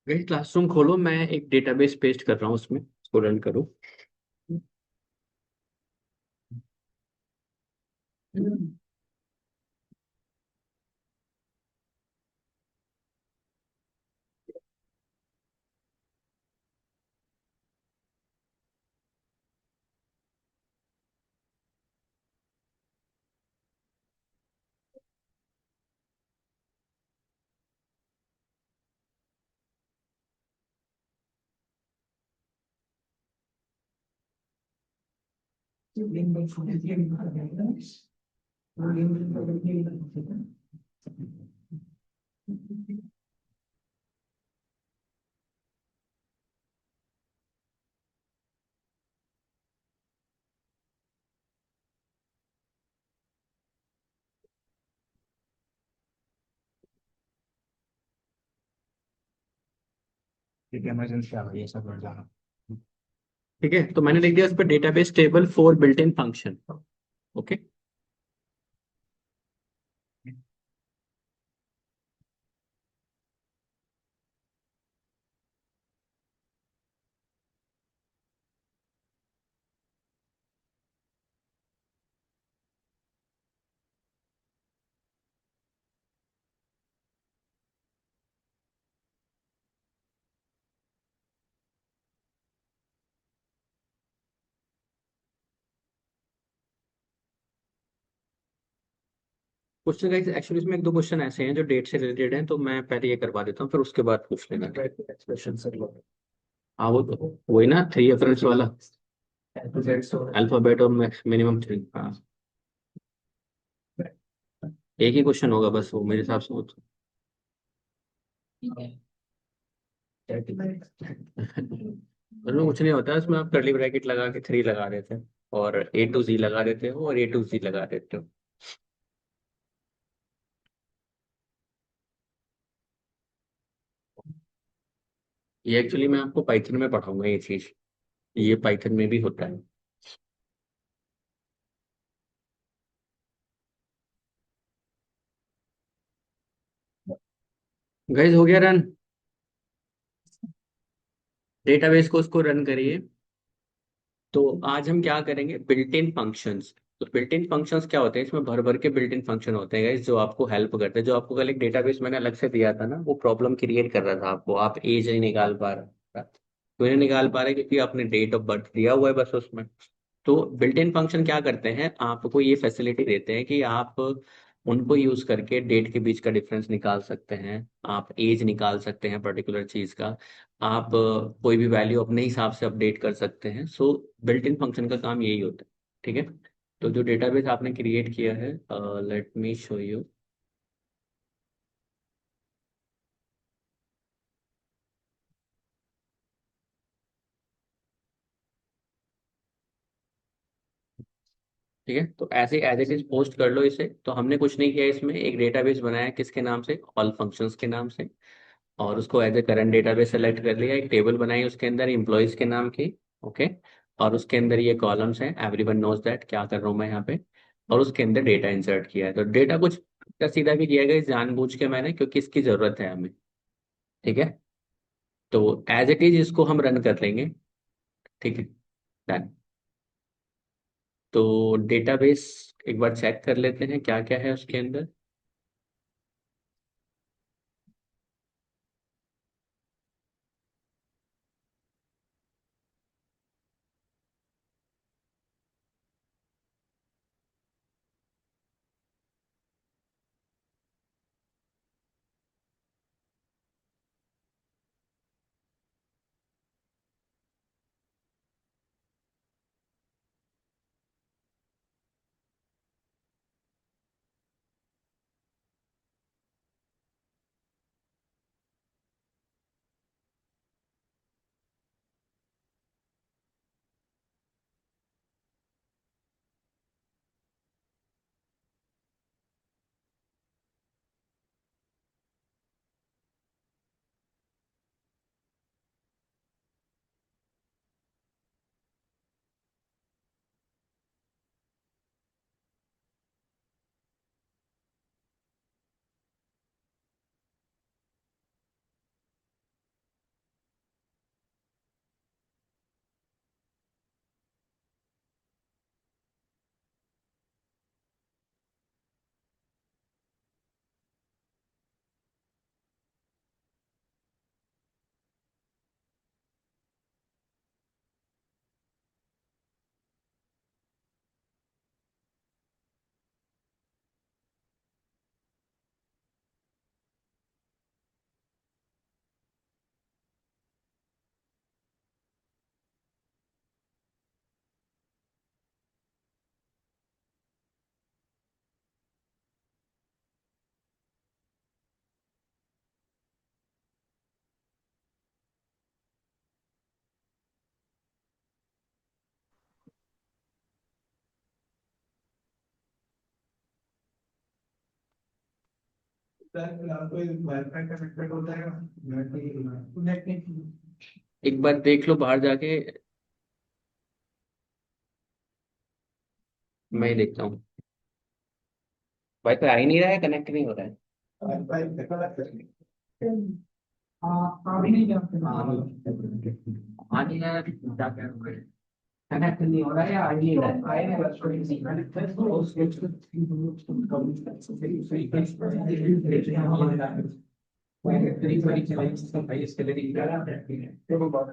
गई क्लासरूम खोलो, मैं एक डेटाबेस पेस्ट कर रहा हूँ उसमें, उसको रन करो। ठीक है, इमरजेंसी आ गई है, सब बढ़ जाना। ठीक है, तो मैंने लिख दिया उस पर database table for built in function. Okay. Question guys actually इसमें एक दो क्वेश्चन ऐसे हैं जो डेट से रिलेटेड हैं, तो मैं पहले ये करवा देता हूँ, फिर उसके बाद पूछ लेना एक्सप्रेशन से। हाँ वो तो वही ना, थ्री रेफरेंस वाला, अल्फाबेट और मिनिमम थ्री। हाँ, एक ही क्वेश्चन होगा बस वो मेरे हिसाब से वो तो। उसमें कुछ नहीं होता है, उसमें आप कर्ली ब्रैकेट लगा के थ्री लगा देते हैं और ए टू जी लगा देते हो और ए टू जी लगा देते हो। ये एक्चुअली मैं आपको पाइथन में पढ़ाऊंगा ये चीज, ये पाइथन में भी होता है। गाइस हो गया रन, डेटाबेस को उसको रन करिए। तो आज हम क्या करेंगे, बिल्ट इन फंक्शंस। तो बिल्ट इन फंक्शंस क्या होते हैं, इसमें भर भर के बिल्ट इन फंक्शन होते हैं गाइस, जो आपको हेल्प करते हैं। जो आपको कल एक डेटाबेस मैंने अलग से दिया था ना, वो प्रॉब्लम क्रिएट कर रहा था आपको, आप एज नहीं निकाल पा रहे, तो नहीं निकाल पा रहे क्योंकि आपने डेट ऑफ बर्थ दिया हुआ है बस उसमें। तो बिल्ट इन फंक्शन क्या करते हैं, आपको ये फैसिलिटी देते हैं कि आप उनको यूज करके डेट के बीच का डिफरेंस निकाल सकते हैं, आप एज निकाल सकते हैं पर्टिकुलर चीज का, आप कोई भी वैल्यू अपने हिसाब से अपडेट कर सकते हैं। सो बिल्ट इन फंक्शन का काम यही होता है। ठीक है। तो जो डेटाबेस आपने क्रिएट किया है, लेट मी शो यू। ठीक है, तो ऐसे एज इट इज पोस्ट कर लो इसे। तो हमने कुछ नहीं किया इसमें, एक डेटाबेस बनाया किसके नाम से, ऑल फंक्शंस के नाम से। और उसको as a current database select कर लिया, एक टेबल बनाई उसके अंदर एम्प्लॉयज के नाम की। ओके। और उसके अंदर ये कॉलम्स हैं, एवरीवन नोज दैट क्या कर रहा हूँ मैं यहाँ पे। और उसके अंदर डेटा इंसर्ट किया है, तो डेटा कुछ उल्टा सीधा भी किया गया जानबूझ के मैंने, क्योंकि इसकी जरूरत है हमें। ठीक है। तो एज इट इज इसको हम रन कर लेंगे। ठीक है। डन। तो डेटाबेस एक बार चेक कर लेते हैं क्या क्या है उसके अंदर। कोई वाईफाई कनेक्टेड होता है नेट नहीं। एक बार देख लो बाहर जाके। मैं ही देखता हूँ। भाई तो आ ही नहीं रहा है, कनेक्ट नहीं हो रहा है। वाईफाई हाँ अभी नहीं जानते। हाँ नहीं यार, क्या कह रहा हूँ। कनेक्ट नहीं हो रहा है या आ नहीं रहा है। आए नहीं बस थोड़ी सी कनेक्ट है तो उसके थोड़ी थोड़ी चलाइए सिस्टम भाई इसके लिए नहीं रहा है तो वो बात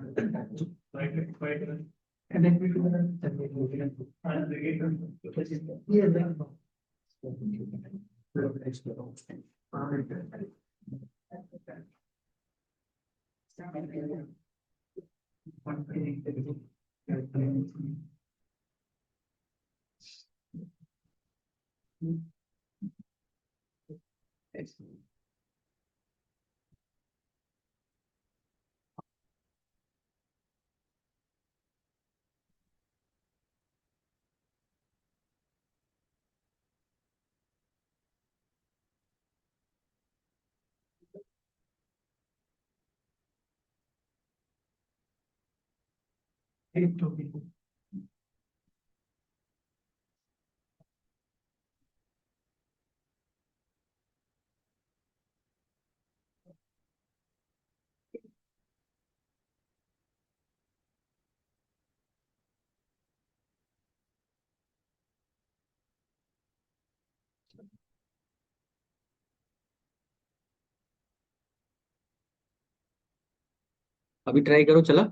अभी ट्राई करो, चला?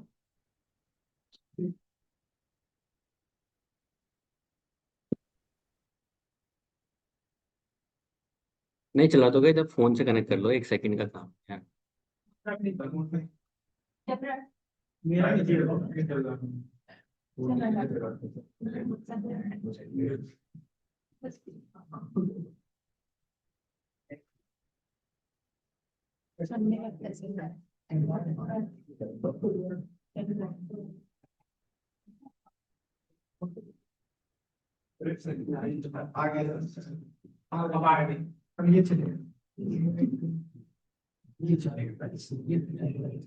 नहीं चला तो गए, जब फोन से कनेक्ट कर लो, 1 सेकंड का काम है। मेरा आगे अब आगे अब ये चलेगा, ये चलेगा, ये चलेगा।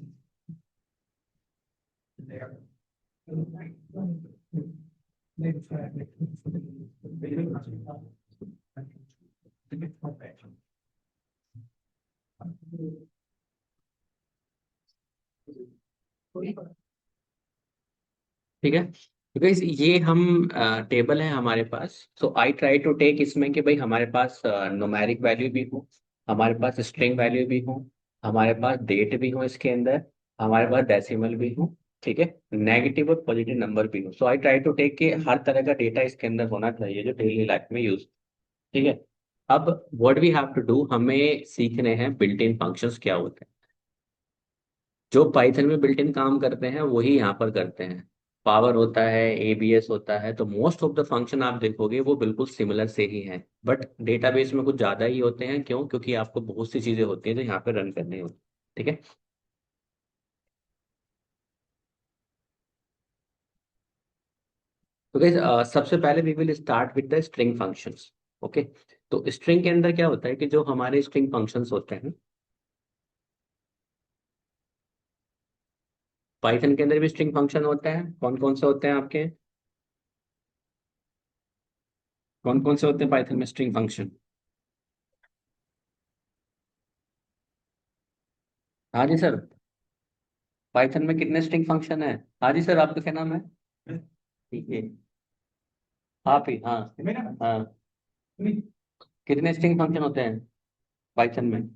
ठीक है, तो guys ये हम टेबल है हमारे पास। सो आई ट्राई टू टेक इसमें कि भाई हमारे पास न्यूमेरिक वैल्यू भी हो, हमारे पास स्ट्रिंग वैल्यू भी हो, हमारे पास डेट भी हो इसके अंदर, हमारे पास डेसिमल भी हो, ठीक है, नेगेटिव और पॉजिटिव नंबर भी हो। सो आई ट्राई टू टेक कि हर तरह का डेटा इसके अंदर होना चाहिए जो डेली लाइफ में यूज। ठीक है, अब what we have to do, हमें सीखने हैं बिल्ट इन फंक्शंस क्या होते हैं। जो पाइथन में बिल्ट इन काम करते हैं वही यहाँ पर करते हैं। पावर होता है, एबीएस होता है, तो मोस्ट ऑफ द फंक्शन आप देखोगे वो बिल्कुल सिमिलर से ही हैं, बट डेटाबेस में कुछ ज्यादा ही होते हैं। क्यों? क्योंकि आपको बहुत सी चीजें होती हैं जो यहाँ पे रन करनी होती है। ठीक है, तो गाइस सबसे पहले we will start with the string functions. Okay, तो स्ट्रिंग के अंदर क्या होता है कि जो हमारे स्ट्रिंग फंक्शंस होते हैं, पाइथन के अंदर भी स्ट्रिंग फंक्शन होते हैं। कौन कौन से होते हैं आपके? कौन कौन से होते हैं पाइथन में स्ट्रिंग फंक्शन? हाँ जी सर, पाइथन में कितने स्ट्रिंग फंक्शन है? हाँ जी सर, आपका क्या नाम है? ठीक है, आप ही, हाँ। हाँ, कितने स्ट्रिंग फंक्शन होते हैं पाइथन में?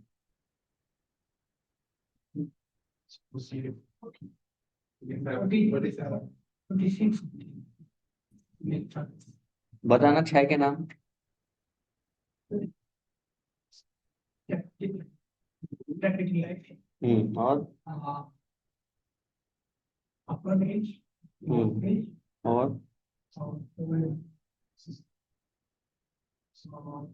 बताना, छह के नाम। और और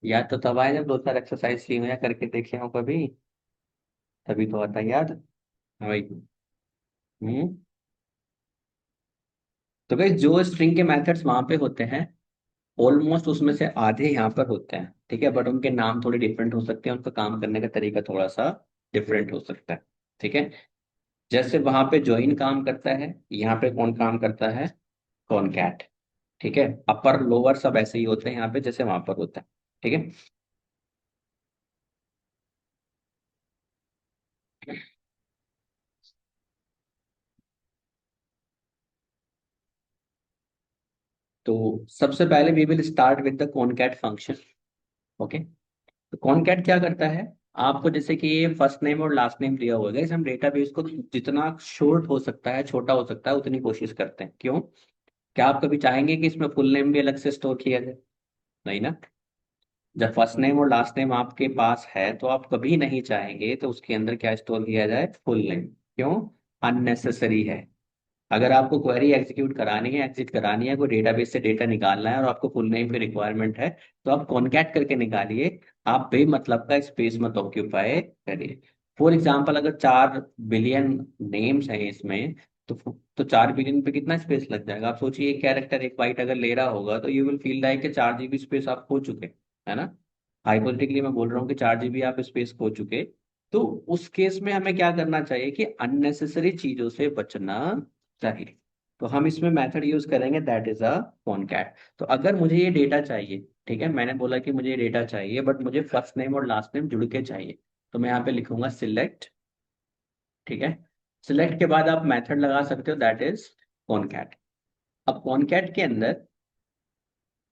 याद तो तब आया जब दो चार एक्सरसाइज की हो या करके देखे हो कभी, तभी तो आता है याद। हाँ भाई। हम्म, तो भाई जो स्ट्रिंग के मेथड्स वहां पे होते हैं, ऑलमोस्ट उसमें से आधे यहाँ पर होते हैं। ठीक है, बट उनके नाम थोड़े डिफरेंट हो सकते हैं, उनका काम करने का तरीका थोड़ा सा डिफरेंट हो सकता है। ठीक है, जैसे वहां पे ज्वाइन काम करता है, यहाँ पे कौन काम करता है? कॉनकैट। ठीक है, अपर लोअर सब ऐसे ही होते हैं यहाँ पे जैसे वहां पर होता है। ठीक है, तो सबसे पहले we will start with the concat function. Okay, तो कॉनकैट क्या करता है? आपको जैसे कि ये फर्स्ट नेम और लास्ट नेम दिया हुआ है, इसे हम डेटाबेस को जितना शॉर्ट हो सकता है, छोटा हो सकता है, उतनी कोशिश करते हैं। क्यों? क्या आप कभी चाहेंगे कि इसमें फुल नेम भी अलग से स्टोर किया जाए? नहीं ना। जब फर्स्ट नेम और लास्ट नेम आपके पास है तो आप कभी नहीं चाहेंगे तो उसके अंदर क्या स्टोर किया जाए? Full name. क्यों? अननेसेसरी है। अगर आपको क्वेरी एग्जीक्यूट करानी है, एग्जिट करानी है, कोई डेटाबेस से डेटा निकालना है और आपको फुल नेम की रिक्वायरमेंट है, तो आप कॉन्कैट करके निकालिए। आप बेमतलब का स्पेस मत ऑक्यूपाई करिए। फॉर एग्जाम्पल, अगर 4 बिलियन नेम्स हैं इसमें, तो 4 बिलियन पे कितना स्पेस लग जाएगा? आप सोचिए, एक कैरेक्टर एक बाइट अगर ले रहा होगा तो यू विल फील लाइक कि 4 GB स्पेस आप खो चुके, है ना। हाइपोथेटिकली मैं बोल रहा हूँ कि 4 GB आप स्पेस खो चुके। तो उस केस में हमें क्या करना चाहिए कि अननेसेसरी चीजों से बचना चाहिए। तो हम इसमें मेथड यूज करेंगे, दैट इज अ कॉनकैट। तो अगर मुझे ये डेटा चाहिए, ठीक है, मैंने बोला कि मुझे ये डेटा चाहिए बट मुझे फर्स्ट नेम और लास्ट नेम जुड़ के चाहिए, तो मैं यहाँ पे लिखूंगा सिलेक्ट। ठीक है, सिलेक्ट के बाद आप मेथड लगा सकते हो, दैट इज कॉनकैट। अब कॉनकैट के अंदर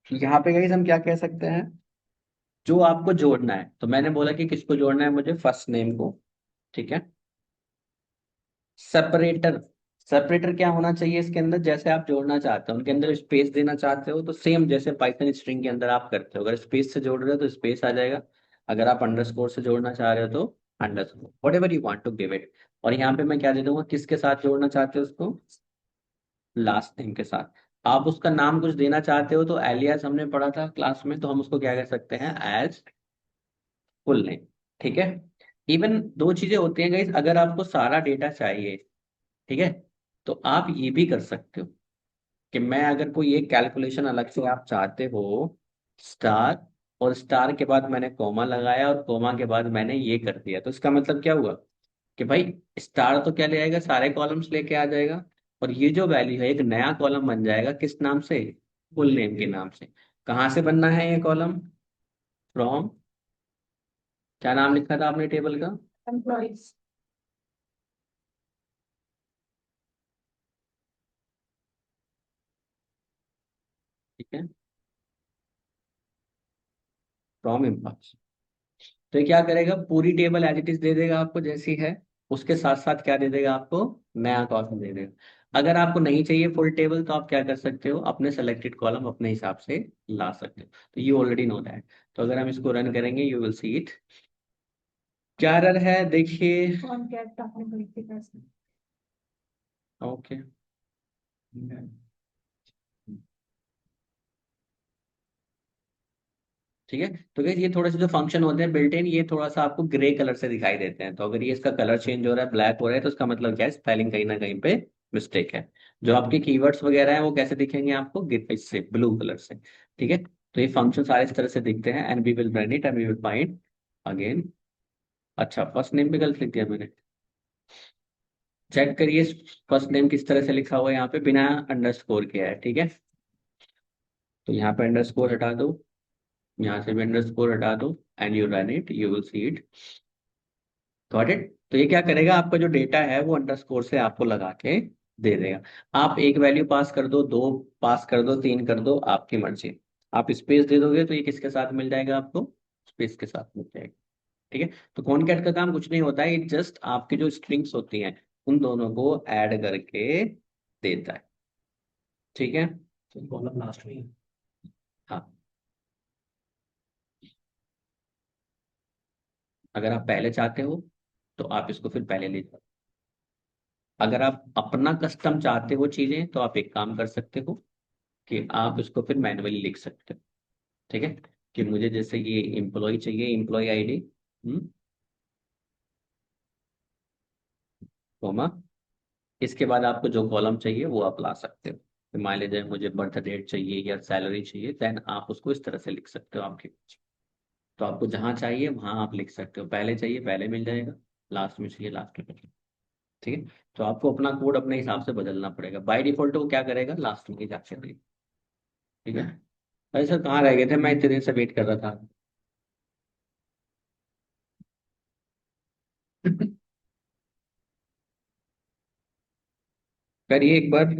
यहाँ पे गाइस हम क्या कह सकते हैं? जो आपको जोड़ना है, तो मैंने बोला कि किसको जोड़ना है? मुझे फर्स्ट नेम को। ठीक है, सेपरेटर सेपरेटर क्या होना चाहिए इसके अंदर, जैसे आप जोड़ना चाहते हो उनके अंदर स्पेस देना चाहते हो तो सेम जैसे पाइथन स्ट्रिंग के अंदर आप करते हो, अगर स्पेस से जोड़ रहे हो तो स्पेस आ जाएगा, अगर आप अंडरस्कोर से जोड़ना चाह रहे हो तो underscore, whatever you want to give it. और यहाँ पे मैं क्या दे दूंगा, किसके साथ जोड़ना चाहते हो उसको, लास्ट नेम के साथ। आप उसका नाम कुछ देना चाहते हो तो एलियास हमने पढ़ा था क्लास में, तो हम उसको क्या कर सकते हैं, एज फुल नेम। ठीक है। इवन दो चीजें होती हैं गाइस, अगर आपको सारा डेटा चाहिए, ठीक है, तो आप ये भी कर सकते हो कि मैं अगर कोई एक कैलकुलेशन अलग से आप चाहते हो, स्टार, और स्टार के बाद मैंने कॉमा लगाया और कॉमा के बाद मैंने ये कर दिया, तो इसका मतलब क्या हुआ कि भाई स्टार तो क्या ले आएगा, सारे कॉलम्स लेके आ जाएगा, और ये जो वैल्यू है एक नया कॉलम बन जाएगा, किस नाम से, फुल नेम के नाम से। कहाँ से बनना है ये कॉलम, फ्रॉम, क्या नाम लिखा था आपने टेबल का, एम्प्लॉइज। ठीक है, फ्रॉम एम्प्लॉय। तो ये क्या करेगा, पूरी टेबल एज इट इज दे देगा आपको जैसी है, उसके साथ साथ क्या दे देगा आपको, नया कॉलम दे देगा। अगर आपको नहीं चाहिए फुल टेबल तो आप क्या कर सकते हो, अपने सेलेक्टेड कॉलम अपने हिसाब से ला सकते हो, तो यू ऑलरेडी नो दैट। तो अगर हम इसको रन करेंगे यू विल सी इट, क्या एरर है देखिए। कौन कहता है मल्टीटास्किंग? ओके, ठीक है। तो guys, ये थोड़े से जो फंक्शन होते हैं बिल्ट इन, ये थोड़ा सा आपको ग्रे कलर से दिखाई देते हैं, तो अगर ये इसका कलर चेंज हो रहा है, ब्लैक हो रहा है, तो इसका मतलब क्या है, स्पेलिंग कहीं ना कहीं पे मिस्टेक है। जो आपके कीवर्ड्स वगैरह हैं वो कैसे दिखेंगे आपको, इससे ब्लू कलर से। ठीक है, तो ये फंक्शन सारे इस तरह से दिखते हैं, and we will run it and we will find again. अच्छा, फर्स्ट नेम भी गलत लिख दिया मैंने, चेक करिए फर्स्ट नेम किस तरह से लिखा हुआ है यहाँ पे, बिना अंडरस्कोर के है, ठीक है। तो यहाँ पे अंडरस्कोर हटा दो, यहाँ से भी अंडरस्कोर हटा दो, and you run it you will see it. Got it. तो ये क्या करेगा, आपका जो डेटा है वो अंडरस्कोर से आपको लगा के दे देगा। आप एक वैल्यू पास कर दो, दो पास कर दो, तीन कर दो, आपकी मर्जी। आप स्पेस दे दोगे तो ये किसके साथ मिल जाएगा आपको, स्पेस के साथ मिल जाएगा। ठीक है। तो कॉनकैट का काम कुछ नहीं होता है, ये जस्ट आपकी जो स्ट्रिंग्स होती हैं उन दोनों को ऐड करके देता है। ठीक है। तो कॉलम लास्ट में ही है। हाँ, अगर आप पहले चाहते हो तो आप इसको फिर पहले ले जाओ, अगर आप अपना कस्टम चाहते हो चीजें तो आप एक काम कर सकते हो कि आप इसको फिर मैन्युअली लिख सकते हो। ठीक है, कि मुझे जैसे ये एम्प्लॉय चाहिए, एम्प्लॉय आईडी, कॉमा, इसके बाद आपको जो कॉलम चाहिए वो आप ला सकते हो। तो मान लीजिए मुझे बर्थ डेट चाहिए या सैलरी चाहिए, देन आप उसको इस तरह से लिख सकते हो आपके पास। तो आपको जहाँ चाहिए वहां आप लिख सकते हो, पहले चाहिए पहले मिल जाएगा, लास्ट में चाहिए लास्ट में मिल जाएगा। ठीक है। तो आपको अपना कोड अपने हिसाब से बदलना पड़ेगा, बाय डिफॉल्ट वो क्या करेगा, लास्ट में ही जाके करेगा। ठीक है। अरे सर कहाँ रह गए थे, मैं इतने देर से वेट कर रहा था। करिए एक बार।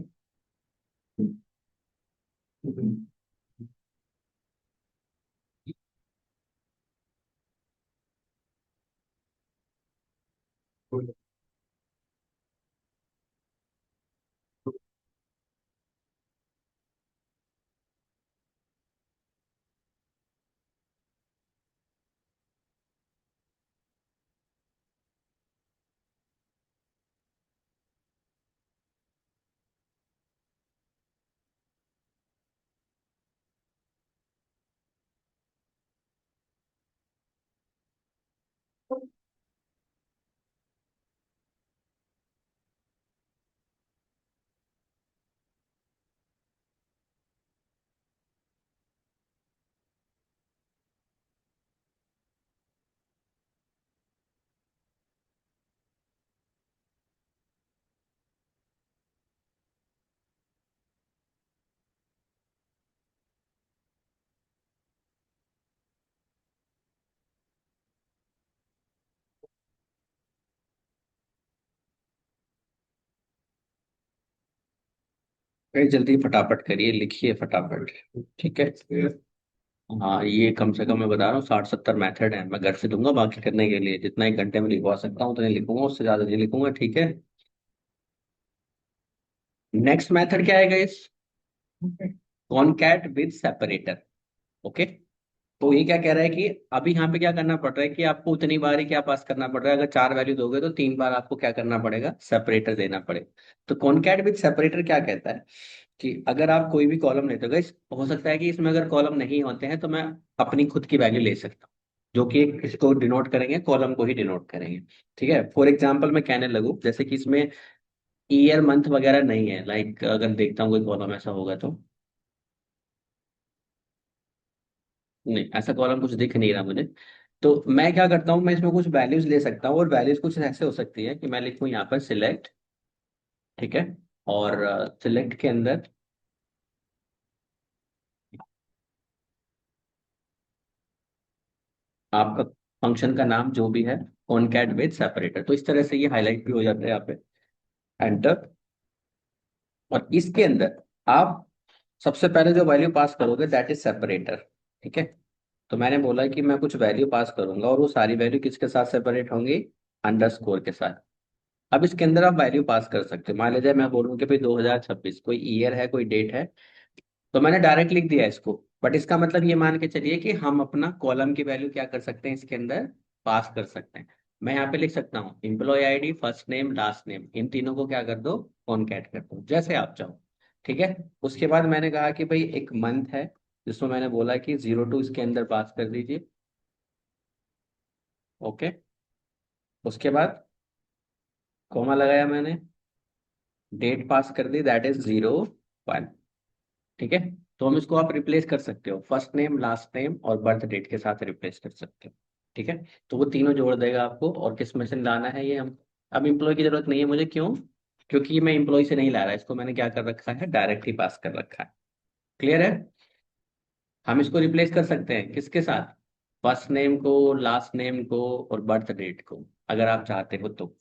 अरे जल्दी फटाफट करिए, लिखिए फटाफट। ठीक है। हाँ, ये कम से कम मैं बता रहा हूँ 60-70 मेथड है, मैं घर से दूंगा बाकी करने के लिए, जितना एक घंटे में लिखवा सकता हूँ उतने लिखूंगा, उससे ज्यादा नहीं लिखूंगा, ठीक है। नेक्स्ट मेथड क्या है guys? Concat with separator. Okay. तो ये क्या कह रहा है कि अभी यहाँ पे क्या करना पड़ रहा है कि आपको उतनी बार ही क्या पास करना पड़ रहा है, अगर 4 वैल्यू दोगे तो 3 बार आपको क्या करना पड़ेगा, सेपरेटर देना पड़ेगा। तो कॉनकैट विद सेपरेटर क्या कहता है कि अगर आप कोई भी कॉलम लेते हो guys, हो सकता है कि इसमें अगर कॉलम नहीं होते हैं तो मैं अपनी खुद की वैल्यू ले सकता हूँ, जो कि इसको डिनोट करेंगे, कॉलम को ही डिनोट करेंगे। ठीक है, फॉर एग्जाम्पल मैं कहने लगूँ जैसे कि इसमें ईयर मंथ वगैरह नहीं है, लाइक अगर देखता हूँ कोई कॉलम ऐसा होगा तो, नहीं ऐसा कॉलम कुछ दिख नहीं रहा मुझे। तो मैं क्या करता हूँ, मैं इसमें कुछ वैल्यूज ले सकता हूँ, और वैल्यूज कुछ ऐसे हो सकती है कि मैं लिखूँ यहाँ पर सिलेक्ट। ठीक है। और सिलेक्ट के अंदर आपका फंक्शन का नाम जो भी है, कॉनकैट विद सेपरेटर, तो इस तरह से ये हाईलाइट भी हो जाता है यहाँ पे। एंटर। और इसके अंदर आप सबसे पहले जो वैल्यू पास करोगे दैट इज सेपरेटर। ठीक है। तो मैंने बोला कि मैं कुछ वैल्यू पास करूंगा, और वो सारी वैल्यू किसके साथ सेपरेट होंगी, अंडरस्कोर के साथ। अब इसके अंदर आप वैल्यू पास कर सकते हो, मान लीजिए मैं बोलूँ कि भाई 2026 कोई ईयर है, कोई डेट है, तो मैंने डायरेक्ट लिख दिया इसको। बट इसका मतलब ये मान के चलिए कि हम अपना कॉलम की वैल्यू क्या कर सकते हैं इसके अंदर, पास कर सकते हैं। मैं यहाँ पे लिख सकता हूँ employ ID, first name, last name, इन तीनों को क्या कर दो, कॉनकैट कर दो, जैसे आप चाहो। ठीक है। उसके बाद मैंने कहा कि भाई एक मंथ है, जिसमें मैंने बोला कि 02 इसके अंदर पास कर दीजिए। ओके। उसके बाद कॉमा लगाया मैंने, डेट पास कर दी दैट इज 01। ठीक है। तो हम इसको आप रिप्लेस कर सकते हो, फर्स्ट नेम, लास्ट नेम और बर्थ डेट के साथ रिप्लेस कर सकते हो। ठीक है। तो वो तीनों जोड़ देगा आपको, और किस में से लाना है ये हम, अब इम्प्लॉय की जरूरत नहीं है मुझे, क्यों? क्योंकि मैं इम्प्लॉय से नहीं ला रहा, इसको मैंने क्या कर रखा है, डायरेक्ट ही पास कर रखा है। क्लियर है? हम इसको रिप्लेस कर सकते हैं किसके साथ, फर्स्ट नेम को, लास्ट नेम को और बर्थ डेट को, अगर आप चाहते हो तो।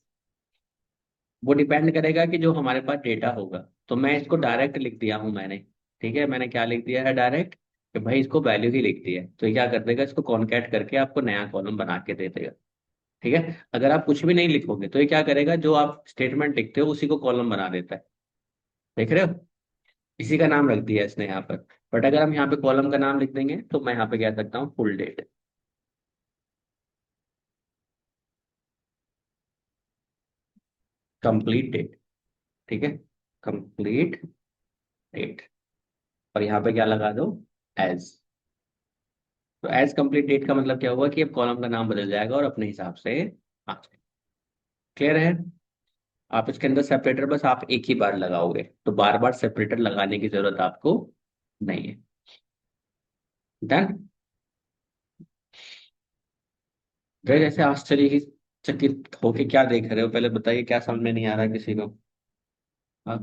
वो डिपेंड करेगा कि जो हमारे पास डेटा होगा। तो मैं इसको डायरेक्ट लिख दिया हूं मैंने। ठीक है, मैंने क्या लिख दिया है डायरेक्ट, कि भाई इसको वैल्यू ही लिख दी है, तो ये क्या कर देगा, इसको कॉनकैट करके आपको नया कॉलम बना के दे देगा। ठीक है। अगर आप कुछ भी नहीं लिखोगे तो ये क्या करेगा, जो आप स्टेटमेंट लिखते हो उसी को कॉलम बना देता है। देख रहे हो, इसी का नाम रख दिया इसने यहाँ पर। बट अगर हम यहाँ पे कॉलम का नाम लिख देंगे तो मैं यहाँ पे कह सकता हूँ फुल डेट। Complete date. ठीक है। Complete date. और यहाँ पे क्या लगा दो, एज। तो एज कंप्लीट डेट का मतलब क्या हुआ कि अब कॉलम का नाम बदल जाएगा और अपने हिसाब से आ जाएगा। क्लियर है? आप इसके अंदर सेपरेटर बस आप एक ही बार लगाओगे, तो बार बार सेपरेटर लगाने की जरूरत आपको नहीं है। डन। गए जैसे आश्चर्यचकित होके क्या देख रहे हो, पहले बताइए, क्या समझ में नहीं आ रहा किसी को? हाँ?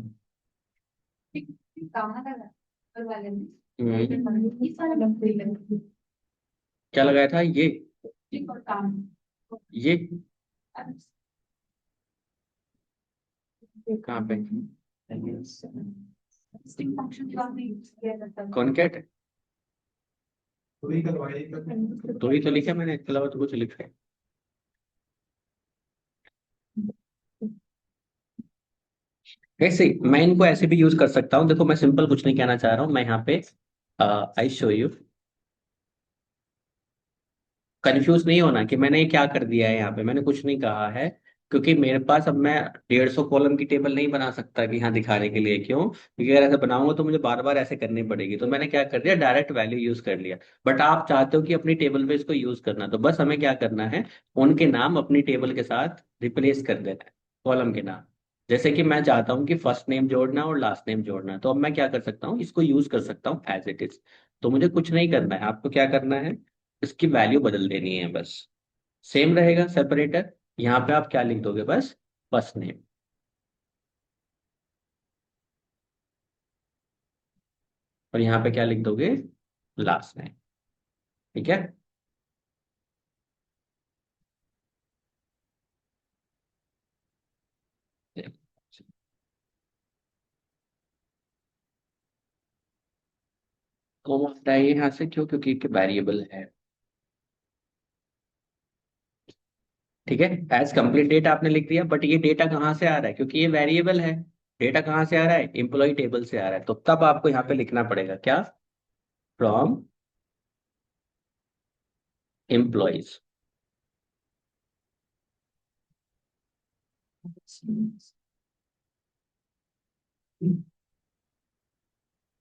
हम्म, क्या लगाया था ये कहाँ पे, कौन कैट है? तो ही तो लिखा मैंने, इसके अलावा तो कुछ लिखा है? ऐसे मैं इनको ऐसे भी यूज कर सकता हूँ, देखो मैं सिंपल कुछ नहीं कहना चाह रहा हूँ, मैं यहाँ पे आई शो यू, कंफ्यूज नहीं होना कि मैंने ये क्या कर दिया है, यहाँ पे मैंने कुछ नहीं कहा है। क्योंकि मेरे पास अब मैं 150 कॉलम की टेबल नहीं बना सकता कि यहाँ दिखाने के लिए, क्यों? क्योंकि अगर ऐसे बनाऊंगा तो मुझे बार बार ऐसे करनी पड़ेगी, तो मैंने क्या कर दिया, डायरेक्ट वैल्यू यूज कर लिया। बट आप चाहते हो कि अपनी टेबल पे इसको यूज करना, तो बस हमें क्या करना है, उनके नाम अपनी टेबल के साथ रिप्लेस कर देना है, कॉलम के नाम। जैसे कि मैं चाहता हूँ कि फर्स्ट नेम जोड़ना और लास्ट नेम जोड़ना, तो अब मैं क्या कर सकता हूँ, इसको यूज कर सकता हूँ एज इट इज। तो मुझे कुछ नहीं करना है, आपको क्या करना है, इसकी वैल्यू बदल देनी है बस। सेम रहेगा सेपरेटर, यहाँ पे आप क्या लिख दोगे, बस फर्स्ट नेम, और यहाँ पे क्या लिख दोगे, लास्ट नेम। ठीक है। कॉमा हटाइए यहाँ से, क्यों? क्योंकि वेरिएबल है। ठीक है। एज कंप्लीट डेट आपने लिख दिया, बट ये डेटा कहाँ से आ रहा है, क्योंकि ये वेरिएबल है। डेटा कहाँ से आ रहा है, एम्प्लॉय टेबल से आ रहा है, तो तब आपको यहाँ पे लिखना पड़ेगा क्या, फ्रॉम एम्प्लॉयज।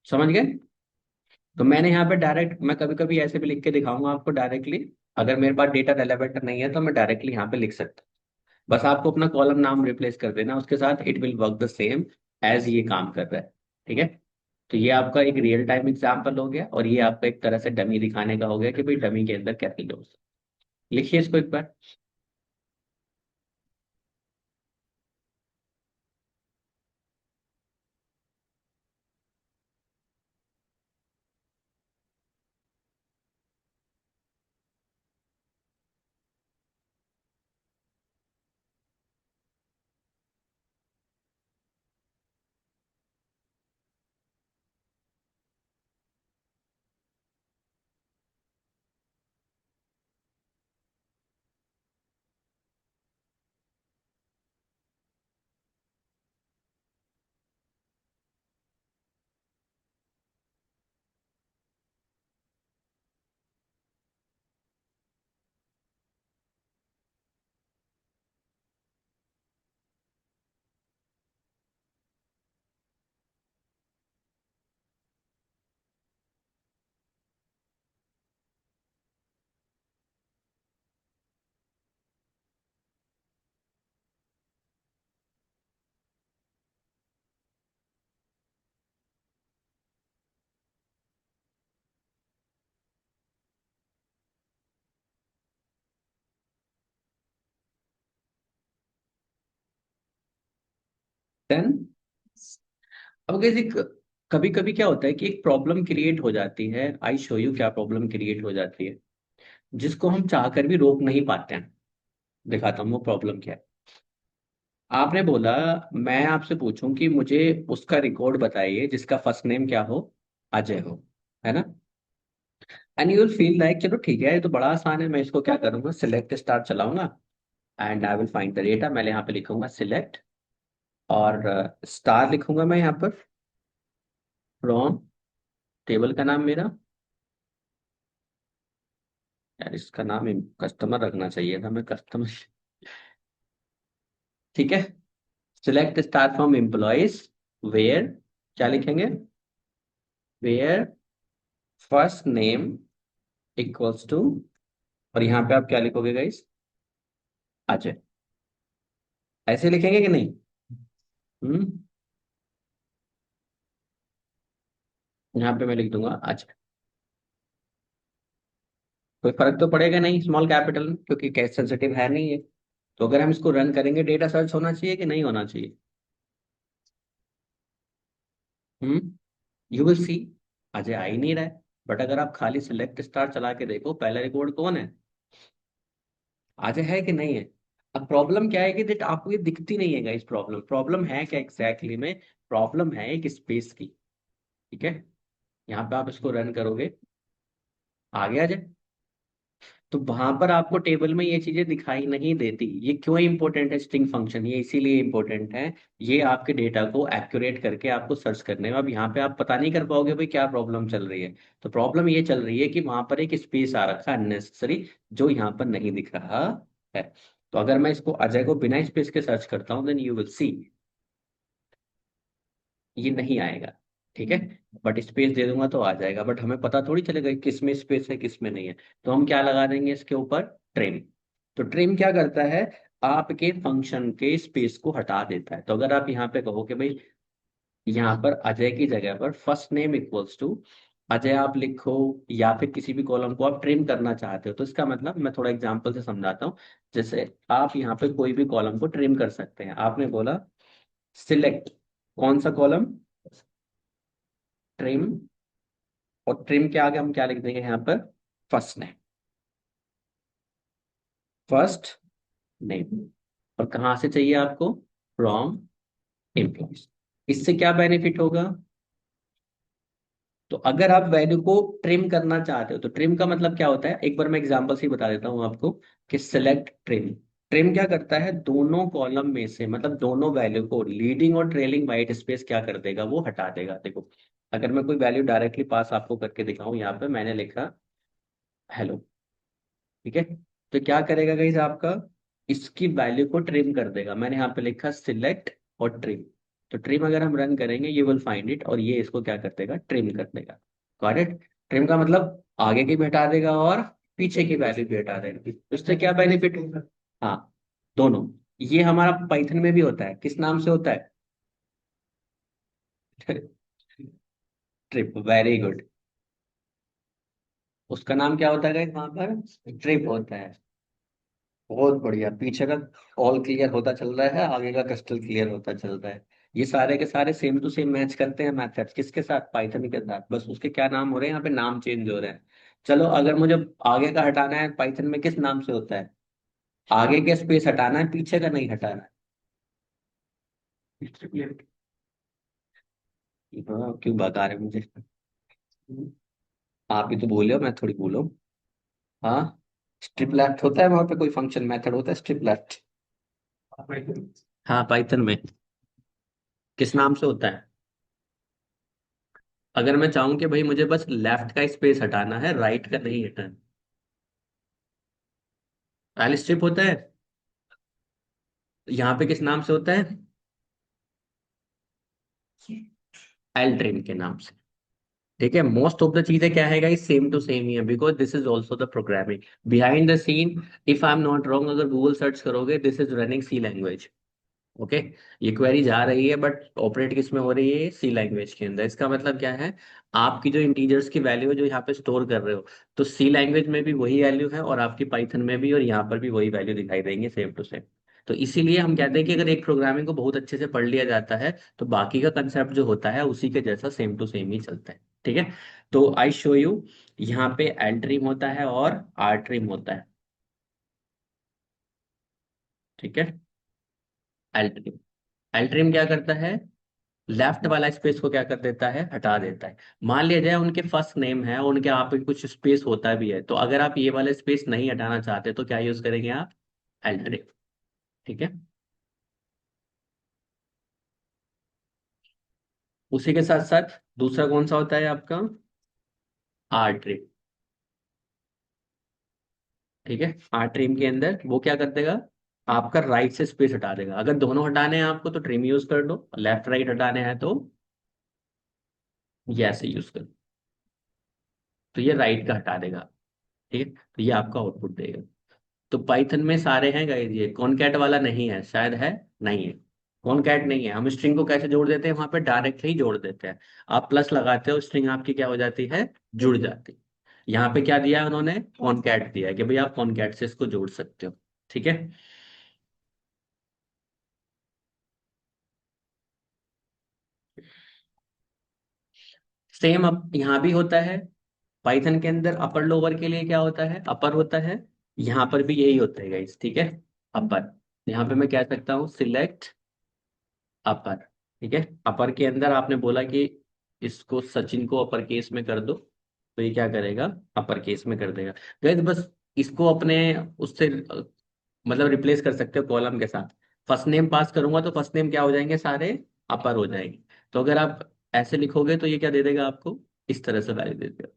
समझ गए। तो मैंने यहाँ पे डायरेक्ट, मैं कभी कभी ऐसे भी लिख के दिखाऊंगा आपको डायरेक्टली, अगर मेरे पास डेटा रेलेवेंट नहीं है तो मैं डायरेक्टली यहाँ पे लिख सकता हूँ। बस आपको अपना कॉलम नाम रिप्लेस कर देना उसके साथ, it will work the same as ये काम कर रहा है। ठीक है। तो ये आपका एक रियल टाइम एग्जाम्पल हो गया, और ये आपका एक तरह से डमी दिखाने का हो गया कि भाई डमी के अंदर कैसे लोग। लिखिए इसको एक बार। देन अब किसी, कभी कभी क्या होता है कि एक प्रॉब्लम क्रिएट हो जाती है, आई शो यू क्या प्रॉब्लम क्रिएट हो जाती है, जिसको हम चाहकर भी रोक नहीं पाते हैं। दिखाता हूँ वो प्रॉब्लम क्या है। आपने बोला मैं आपसे पूछूं कि मुझे उसका रिकॉर्ड बताइए जिसका फर्स्ट नेम क्या हो, अजय हो, है ना। And you will feel like चलो ठीक है ये तो बड़ा आसान है, मैं इसको क्या करूंगा, सिलेक्ट स्टार चलाऊंगा and I will find the data. मैं यहाँ पे लिखूंगा सिलेक्ट, और स्टार लिखूंगा मैं यहाँ पर फ्रॉम, टेबल का नाम मेरा, यार इसका नाम कस्टमर रखना चाहिए था, मैं कस्टमर। ठीक है। Select star from employees where, क्या लिखेंगे, where first name equals to, और यहाँ पे आप क्या लिखोगे गाइस, अजय। ऐसे लिखेंगे कि नहीं। हम्म। यहाँ पे मैं लिख दूंगा अजय। कोई फर्क तो पड़ेगा नहीं स्मॉल कैपिटल में, क्योंकि कैश सेंसिटिव है नहीं है। तो अगर हम इसको रन करेंगे डेटा सर्च होना चाहिए कि नहीं होना चाहिए। हम्म। यू विल सी अजय आ ही नहीं रहा है। बट अगर आप खाली सिलेक्ट स्टार चला के देखो पहला रिकॉर्ड कौन है, अजय है कि नहीं है। अब प्रॉब्लम क्या है कि that आपको ये दिखती नहीं है गाइस, प्रॉब्लम प्रॉब्लम है क्या एग्जैक्टली में, प्रॉब्लम है एक स्पेस की। ठीक है। यहाँ पे आप इसको रन करोगे, आ गया अजय। तो वहां पर आपको टेबल में ये चीजें दिखाई नहीं देती। ये क्यों इंपॉर्टेंट है स्ट्रिंग फंक्शन, ये इसीलिए इंपॉर्टेंट है, ये आपके डेटा को एक्यूरेट करके आपको सर्च करने में। अब यहाँ पे आप पता नहीं कर पाओगे भाई क्या प्रॉब्लम चल रही है। तो प्रॉब्लम ये चल रही है कि वहां पर एक स्पेस आ रखा है अननेसेसरी, जो यहाँ पर नहीं दिख रहा है। तो अगर मैं इसको अजय को बिना स्पेस के सर्च करता हूँ देन यू विल सी ये नहीं आएगा। ठीक है। बट स्पेस दे दूंगा तो आ जाएगा, बट हमें पता थोड़ी चलेगा कि किस में स्पेस है किस में नहीं है। तो हम क्या लगा देंगे इसके ऊपर, ट्रिम। तो ट्रिम क्या करता है, आपके फंक्शन के स्पेस को हटा देता है। तो अगर आप यहाँ पे कहो कि भाई यहाँ पर अजय की जगह पर first name equals to Ajay आप लिखो, या फिर किसी भी कॉलम को आप ट्रिम करना चाहते हो, तो इसका मतलब मैं थोड़ा एग्जांपल से समझाता हूँ। जैसे आप यहाँ पे कोई भी कॉलम को ट्रिम कर सकते हैं। आपने बोला सिलेक्ट कौन सा कॉलम, ट्रिम, और ट्रिम के आगे हम क्या लिख देंगे यहाँ पर, फर्स्ट नेम, फर्स्ट नेम। और कहाँ से चाहिए आपको, फ्रॉम एम्प्लॉयज। इससे क्या बेनिफिट होगा, तो अगर आप वैल्यू को ट्रिम करना चाहते हो, तो ट्रिम का मतलब क्या होता है, एक बार मैं एग्जांपल से ही बता देता हूँ आपको कि सिलेक्ट ट्रिम। ट्रिम क्या करता है, दोनों कॉलम में से मतलब दोनों वैल्यू को, लीडिंग और ट्रेलिंग वाइट स्पेस क्या कर देगा, वो हटा देगा। देखो अगर मैं कोई वैल्यू डायरेक्टली पास आपको करके दिखाऊं, यहाँ पे मैंने लिखा हेलो, ठीक है, तो क्या करेगा गाइस आपका, इसकी वैल्यू को ट्रिम कर देगा। मैंने यहाँ पे लिखा सिलेक्ट और ट्रिम, तो ट्रिम अगर हम रन करेंगे यू विल फाइंड इट, और ये इसको क्या कर देगा, ट्रिम कर देगा। Got it. ट्रिम का मतलब आगे की भी हटा देगा और पीछे की वैल्यू भी हटा देगा। उससे क्या बेनिफिट होगा, हाँ दोनों। ये हमारा पाइथन में भी होता है, किस नाम से होता है ट्रिप, वेरी गुड। उसका नाम क्या होता है गाइस वहां पर, ट्रिप होता है। बहुत बढ़िया, पीछे का ऑल क्लियर होता चल रहा है, आगे का क्रिस्टल क्लियर होता चल रहा है। ये सारे के सारे सेम टू सेम मैच करते हैं मैथड्स, किसके साथ, पाइथन के साथ, बस उसके क्या नाम हो रहे हैं यहाँ पे, नाम चेंज हो रहे हैं। चलो अगर मुझे आगे का हटाना है, पाइथन में किस नाम से होता है, आगे के स्पेस हटाना है, पीछे का नहीं हटाना है। हाँ क्यों बता रहे मुझे, आप ही तो बोले हो, मैं थोड़ी बोलो। हाँ स्ट्रिप लेफ्ट होता है, वहां पे कोई फंक्शन मेथड होता है स्ट्रिप लेफ्ट। हाँ पाइथन में किस नाम से होता है, अगर मैं चाहूं कि भाई मुझे बस लेफ्ट का स्पेस हटाना है, राइट का नहीं हटाना, एल स्ट्रिप होता है। यहाँ पे किस नाम से होता है, एल ट्रिम के नाम से। ठीक है, मोस्ट ऑफ द चीजें क्या है गाइस, सेम टू सेम ही है, because this is also the programming behind the scene. If I am not wrong, अगर गूगल सर्च करोगे, this is running C language. Okay, ये क्वेरी जा रही है बट ऑपरेट किस में हो रही है, सी लैंग्वेज के अंदर। इसका मतलब क्या है, आपकी जो इंटीजर्स की वैल्यू है जो यहाँ पे स्टोर कर रहे हो, तो सी लैंग्वेज में भी वही वैल्यू है, और आपकी पाइथन में भी, और यहाँ पर भी वही वैल्यू दिखाई देंगे सेम टू सेम। तो इसीलिए हम कहते हैं कि अगर एक प्रोग्रामिंग को बहुत अच्छे से पढ़ लिया जाता है, तो बाकी का कंसेप्ट जो होता है उसी के जैसा सेम टू सेम ही चलता है। ठीक है, तो आई शो यू, यहाँ पे एल ट्रिम होता है और आर ट्रिम होता है। ठीक है, एल ट्रिम, एल ट्रिम क्या करता है, लेफ्ट वाला स्पेस को क्या कर देता है, हटा देता है। मान लिया जाए उनके फर्स्ट नेम है, उनके आप पे कुछ स्पेस होता भी है, तो अगर आप ये वाला स्पेस नहीं हटाना चाहते तो क्या यूज करेंगे आप, एल्टरिक। ठीक है, उसी के साथ साथ दूसरा कौन सा होता है आपका, आर ट्रिम। ठीक है, आर ट्रिम के अंदर वो क्या कर देगा, आपका राइट से स्पेस हटा देगा। अगर दोनों हटाने हैं आपको तो ट्रिम यूज कर लो, लेफ्ट राइट हटाने हैं तो ये ऐसे यूज कर लो, तो ये राइट का हटा देगा। ठीक है, तो ये आपका आउटपुट देगा। तो पाइथन में सारे हैं गाइस, ये कॉनकैट वाला नहीं है, शायद है, नहीं है, कॉनकैट नहीं है। हम स्ट्रिंग को कैसे जोड़ देते हैं, वहां पे डायरेक्ट ही जोड़ देते हैं। आप प्लस लगाते हो, स्ट्रिंग आपकी क्या हो जाती है, जुड़ जाती है। यहाँ पे क्या दिया है उन्होंने, कॉनकैट दिया है कि भाई आप कॉनकैट से इसको जोड़ सकते हो। ठीक है, सेम अब यहाँ भी होता है। पाइथन के अंदर अपर लोअर के लिए क्या होता है, अपर होता है, यहाँ पर भी यही होता है गाइस। ठीक है, अपर, यहाँ पे मैं कह सकता हूँ सिलेक्ट अपर। ठीक है, अपर के अंदर आपने बोला कि इसको सचिन को अपर केस में कर दो, तो ये क्या करेगा, अपर केस में कर देगा। गाइस बस इसको अपने उससे मतलब रिप्लेस कर सकते हो कॉलम के साथ। फर्स्ट नेम पास करूंगा तो फर्स्ट नेम क्या हो जाएंगे, सारे अपर हो जाएंगे। तो अगर आप ऐसे लिखोगे तो ये क्या दे देगा आपको, इस तरह से वैल्यू दे देगा।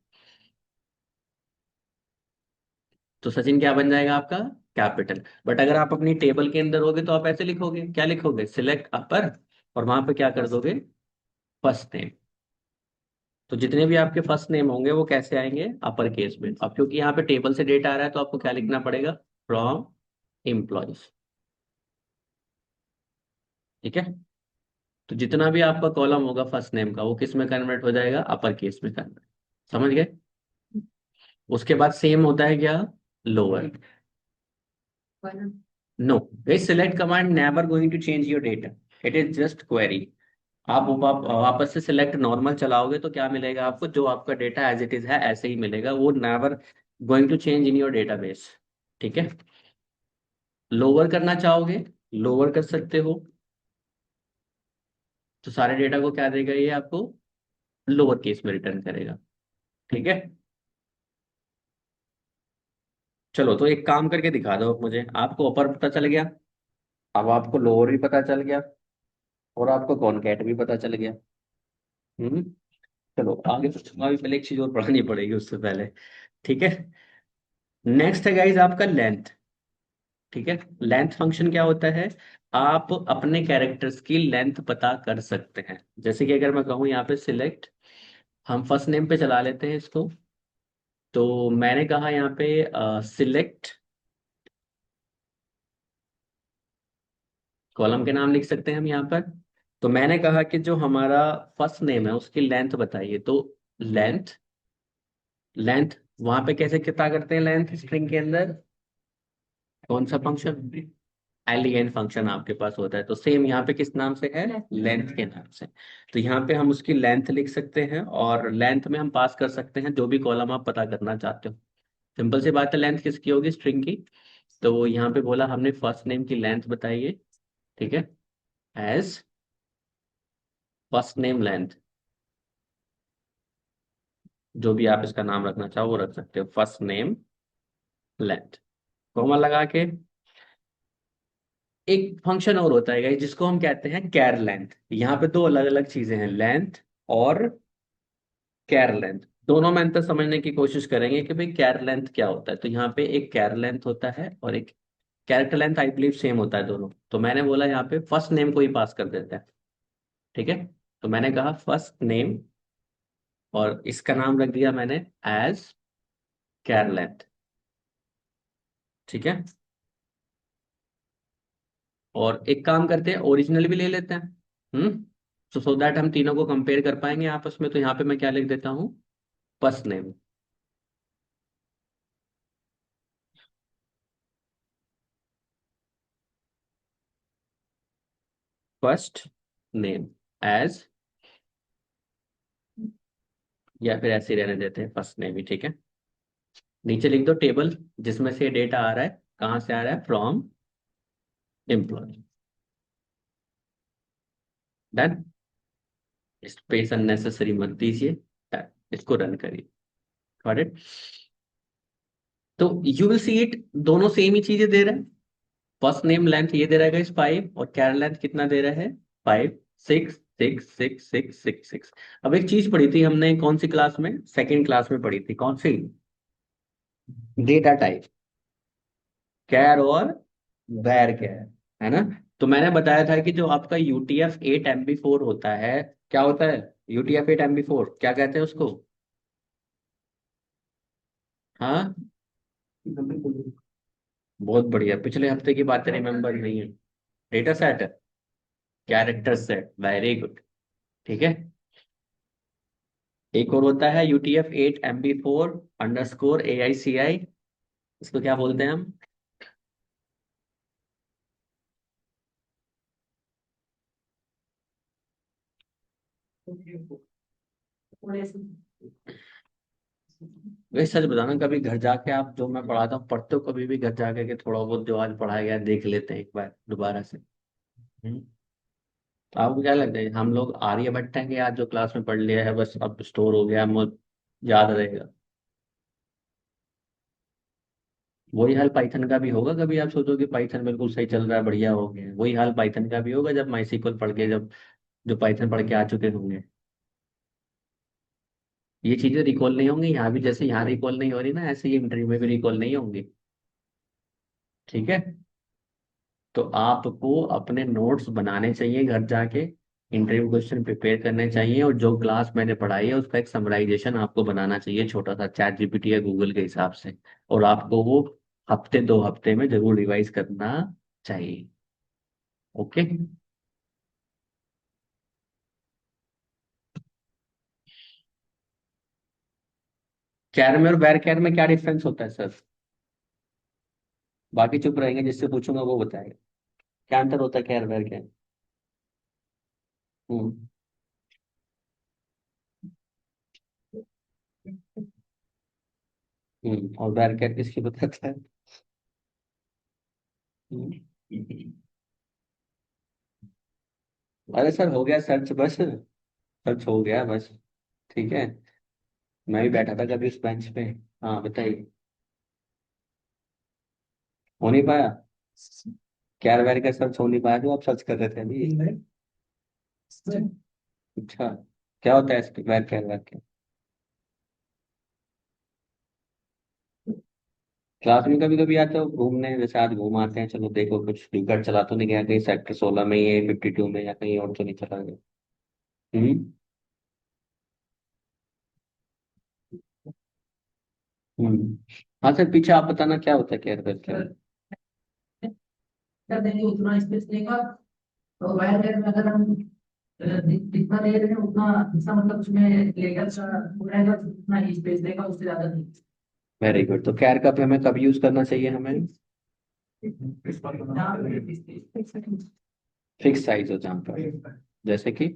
तो सचिन क्या बन जाएगा आपका, कैपिटल। बट अगर आप अपनी टेबल के अंदर होगे तो आप ऐसे लिखोगे, क्या लिखोगे, सिलेक्ट अपर, और वहां पे क्या कर दोगे, फर्स्ट नेम। तो जितने भी आपके फर्स्ट नेम होंगे वो कैसे आएंगे, अपर केस में। अब क्योंकि यहाँ पे टेबल से डेटा आ रहा है तो आपको क्या लिखना पड़ेगा, फ्रॉम एम्प्लॉयज। ठीक है, तो जितना भी आपका कॉलम होगा फर्स्ट नेम का, वो किस में कन्वर्ट हो जाएगा, अपर केस में कन्वर्ट। समझ गए। उसके बाद सेम होता है क्या, lower. No, this select command never going to change your data, it is just query. आप वापस से सिलेक्ट नॉर्मल चलाओगे तो क्या मिलेगा आपको, जो आपका डेटा एज इट इज है ऐसे ही मिलेगा, वो never going to change in your database. ठीक है, लोअर करना चाहोगे, लोअर कर सकते हो, तो सारे डेटा को क्या देगा ये आपको, लोअर केस में रिटर्न करेगा। ठीक है, चलो तो एक काम करके दिखा दो मुझे, आपको अपर पता चल गया, अब आपको लोअर भी पता चल गया, और आपको कॉनकैट भी पता चल गया। हम्म। चलो आगे तो अभी पहले एक चीज और पढ़नी पड़ेगी उससे पहले। ठीक है। नेक्स्ट है गाइज आपका लेंथ। ठीक है। लेंथ फंक्शन क्या होता है, आप अपने कैरेक्टर्स की लेंथ पता कर सकते हैं। जैसे कि अगर मैं कहूँ यहाँ पे सिलेक्ट, हम फर्स्ट नेम पे चला लेते हैं इसको। तो मैंने कहा यहाँ पे सिलेक्ट, कॉलम के नाम लिख सकते हैं हम यहाँ पर। तो मैंने कहा कि जो हमारा फर्स्ट नेम है उसकी लेंथ बताइए, तो लेंथ, लेंथ वहां पे कैसे कितना करते हैं लेंथ स्ट्रिंग के अंदर, कौन सा फंक्शन, एलियन फंक्शन आपके पास होता है। तो सेम यहाँ पे किस नाम से है, लेंथ के नाम से। तो यहाँ पे हम उसकी लेंथ लिख सकते हैं, और लेंथ में हम पास कर सकते हैं जो भी कॉलम आप पता करना चाहते हो। सिंपल सी बात है, लेंथ किसकी होगी, स्ट्रिंग की। तो यहाँ पे बोला हमने फर्स्ट नेम की लेंथ बताइए। ठीक है। एज फर्स्ट नेम लेंथ, जो भी आप इसका नाम रखना चाहो वो रख सकते हो, फर्स्ट नेम लेंथ, कॉमा लगा के। एक फंक्शन और होता है guys, जिसको हम कहते हैं कैर लेंथ। यहाँ पे दो अलग अलग चीजें हैं, लेंथ और कैर लेंथ। दोनों में अंतर समझने की कोशिश करेंगे कि भाई कैर लेंथ क्या होता है। तो यहाँ पे एक कैर लेंथ होता है और एक character length, I believe same होता है दोनों। तो मैंने बोला यहाँ पे फर्स्ट नेम को ही पास कर देते हैं। ठीक है। तो मैंने कहा फर्स्ट नेम, और इसका नाम रख दिया मैंने एज कैर लेंथ। ठीक है। और एक काम करते हैं, ओरिजिनल भी ले लेते हैं। हम्म। तो सो दैट हम तीनों को कंपेयर कर पाएंगे आपस में। तो यहाँ पे मैं क्या लिख देता हूँ, first name, first name as, या फिर ऐसे ही रहने देते हैं फर्स्ट नेम ही। ठीक है। नीचे लिख दो टेबल, जिसमें से डेटा आ रहा है, कहाँ से आ रहा है, from employ. Done. Space unnecessary मत दीजिए। Done। इसको रन करिए। Got it. तो यू विल सी इट, दोनों सेम ही चीजें दे रहे हैं। फर्स्ट नेम लेंथ ये दे रहा है इस 5, और कैर लेंथ कितना दे रहा है, 5, 6, 6, 6, 6, 6, 6। अब एक चीज पढ़ी थी हमने कौन सी क्लास में, सेकंड क्लास में पढ़ी थी, कौन सी, डेटा टाइप, कैर और वैर कैर, है ना। तो मैंने बताया था कि जो आपका UTF-8 MB4 होता है, क्या होता है, UTF-8 MB4 क्या कहते हैं उसको, हाँ। बहुत बढ़िया, पिछले हफ्ते की बातें रिमेम्बर नहीं है। Data set, character set, very good. ठीक है। एक और होता है UTF-8 MB4 _ इसको क्या बोलते हैं हम, वैसे सच बताना, कभी घर जाके आप जो मैं पढ़ाता हूँ पढ़ते हो, कभी भी घर जाके के थोड़ा बहुत जो आज पढ़ाया गया है, देख लेते हैं एक बार दोबारा से। हम्म। तो आपको क्या लगता है, हम लोग आर्यभट्ट के आज जो क्लास में पढ़ लिया है बस अब स्टोर हो गया, हम याद रहेगा। वही हाल पाइथन का भी होगा, कभी आप सोचो कि पाइथन बिल्कुल सही चल रहा है, बढ़िया हो गया, वही हाल पाइथन का भी होगा जब माइसिक्वल पढ़ के, जब जो पाइथन पढ़ के आ चुके होंगे। ये चीजें रिकॉल नहीं होंगी यहाँ भी, जैसे यहाँ रिकॉल नहीं हो रही ना, ऐसे ही इंटरव्यू में भी रिकॉल नहीं होंगी। ठीक है। तो आपको अपने नोट्स बनाने चाहिए घर जाके, इंटरव्यू क्वेश्चन प्रिपेयर करने चाहिए, और जो क्लास मैंने पढ़ाई है उसका एक समराइजेशन आपको बनाना चाहिए छोटा सा, ChatGPT या गूगल के हिसाब से। और आपको वो हफ्ते 2 हफ्ते में जरूर रिवाइज करना चाहिए। ओके। कैर में और बैर कैर में क्या डिफरेंस होता है सर, बाकी चुप रहेंगे, जिससे पूछूंगा वो बताएगा क्या अंतर होता है कैर बैर कैर। हम्म। और बैर कैर किसकी बताता है। हम्म। अरे सर हो गया सर्च बस, सर्च हो गया बस। ठीक है। मैं भी बैठा था कभी उस बेंच पे। हाँ बताइए। हो नहीं पाया? कैर वैर का सर्च हो नहीं पाया जो आप सर्च कर रहे थे अभी? अच्छा, क्या होता है इसके वैर कैर वैर के? क्लास में कभी कभी आते हो घूमने, जैसे आज घूम आते हैं, चलो देखो कुछ टिकट चला तो नहीं गया कहीं सेक्टर 16 में, ये 52 में, या कहीं और तो नहीं चला गया? हम्म। हम्म। हाँ सर, पीछे आप बताना क्या होता है कैर वैर के? कर देंगे उतना स्पेस लेगा। तो वायर गैप में अगर हम जितना ले रहे हैं उतना, इसका मतलब उसमें लेयर का वो रहेगा, उतना ही स्पेस लेगा, उससे ज्यादा नहीं। Very good. तो कैर कप हमें कब यूज करना चाहिए हमें? जहाँ पे फिक्स साइज हो जहाँ पर, जैसे कि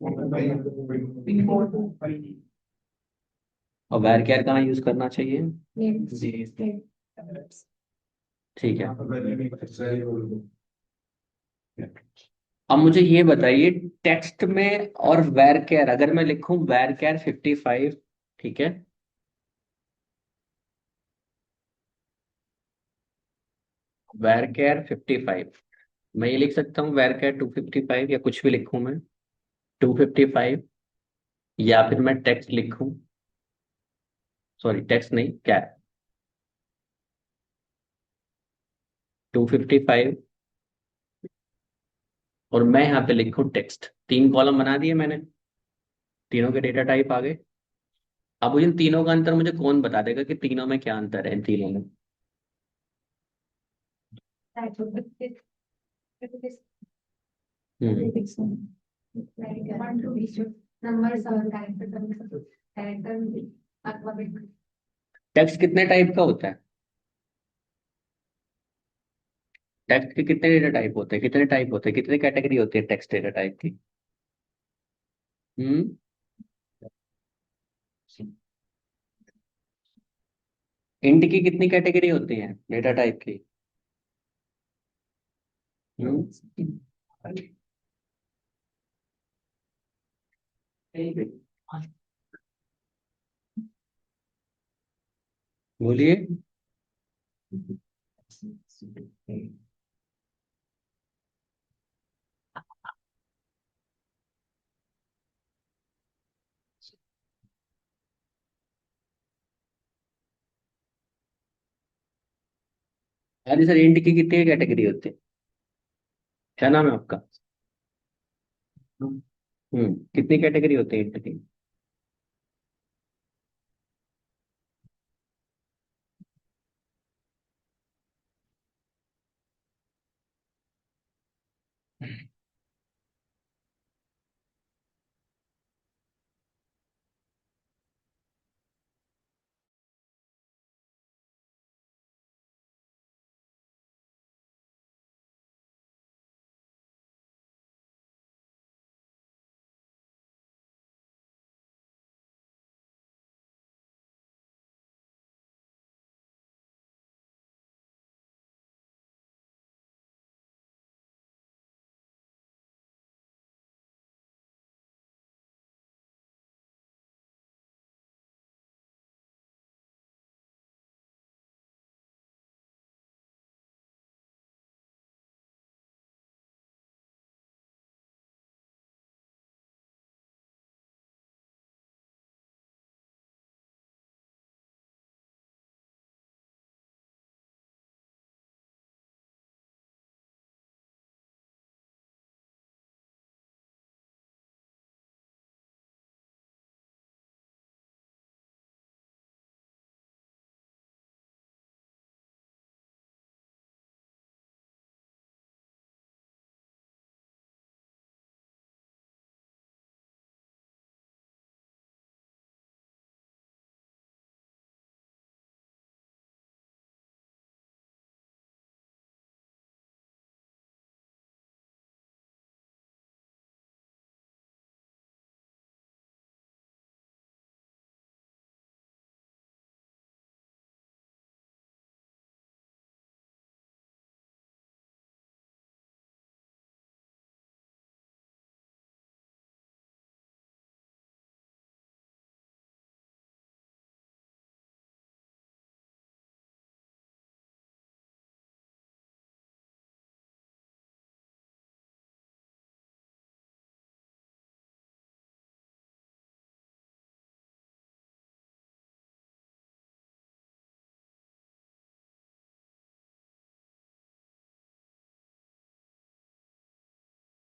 पिन कोड और वेर केयर कहाँ यूज करना चाहिए? ठीक है। अब मुझे ये बताइए, टेक्स्ट में और वेर केयर, अगर मैं लिखूं वेर केयर 55, ठीक है, वेर केयर 55, मैं ये लिख सकता हूँ वेर केयर 255, या कुछ भी लिखूं मैं 255, या फिर मैं टेक्स्ट लिखूं, सॉरी टेक्स्ट नहीं, कैर 255, और मैं यहाँ पे लिखूं टेक्स्ट। तीन कॉलम बना दिए मैंने, तीनों के डेटा टाइप आ गए। अब इन तीनों का अंतर मुझे कौन बता देगा कि तीनों में क्या अंतर है इन तीनों में? हम्म। टेक्स्ट कितने टाइप का होता है? टेक्स्ट के कितने डेटा टाइप होते हैं, कितने टाइप होते हैं, कितने कैटेगरी होती है टेक्स्ट डेटा टाइप की? हम्म। इंट की कितनी कैटेगरी होती है डेटा टाइप की? हम्म। बोलिए। अरे सर, इंट की कितनी कैटेगरी होती है? क्या नाम है आपका? कितनी कैटेगरी होती है इंट की?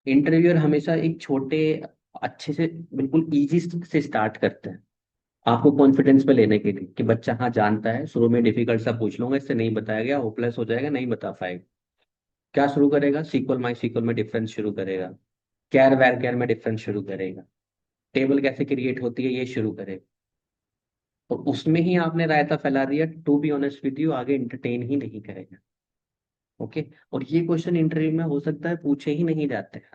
इंटरव्यूअर हमेशा एक छोटे अच्छे से बिल्कुल इजी से स्टार्ट करते हैं, आपको कॉन्फिडेंस पे लेने के लिए कि बच्चा हाँ जानता है। शुरू में डिफिकल्ट सा पूछ लूंगा, इससे नहीं बताया गया, होपलेस हो जाएगा, नहीं बता पाएगा। क्या शुरू करेगा? सीक्वल माई सीक्वल में डिफरेंस शुरू करेगा, कैर वैर कैर में डिफरेंस शुरू करेगा, टेबल कैसे क्रिएट होती है ये शुरू करेगा। और उसमें ही आपने रायता फैला दिया, to be honest with you आगे इंटरटेन ही नहीं करेगा। ओके। और ये क्वेश्चन इंटरव्यू में हो सकता है पूछे ही नहीं जाते हैं।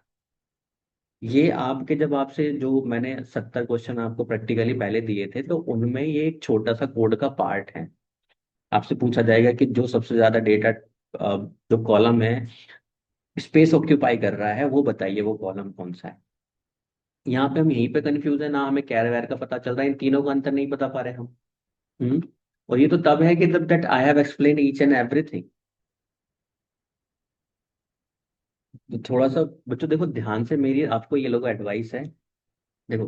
ये आपके, जब आपसे जो मैंने 70 क्वेश्चन आपको प्रैक्टिकली पहले दिए थे, तो उनमें ये एक छोटा सा कोड का पार्ट है। आपसे पूछा जाएगा कि जो सबसे ज्यादा डेटा, जो कॉलम है स्पेस ऑक्यूपाई कर रहा है, वो बताइए वो कॉलम कौन सा है। यहाँ पे हम यहीं पे कंफ्यूज है ना, हमें कैर वैर का पता चल रहा है, इन तीनों का अंतर नहीं बता पा रहे हम। हम्म। और ये तो तब है कि जब that I have explain each and everything. तो थोड़ा सा बच्चों देखो ध्यान से, मेरी आपको ये लोगों एडवाइस है। देखो,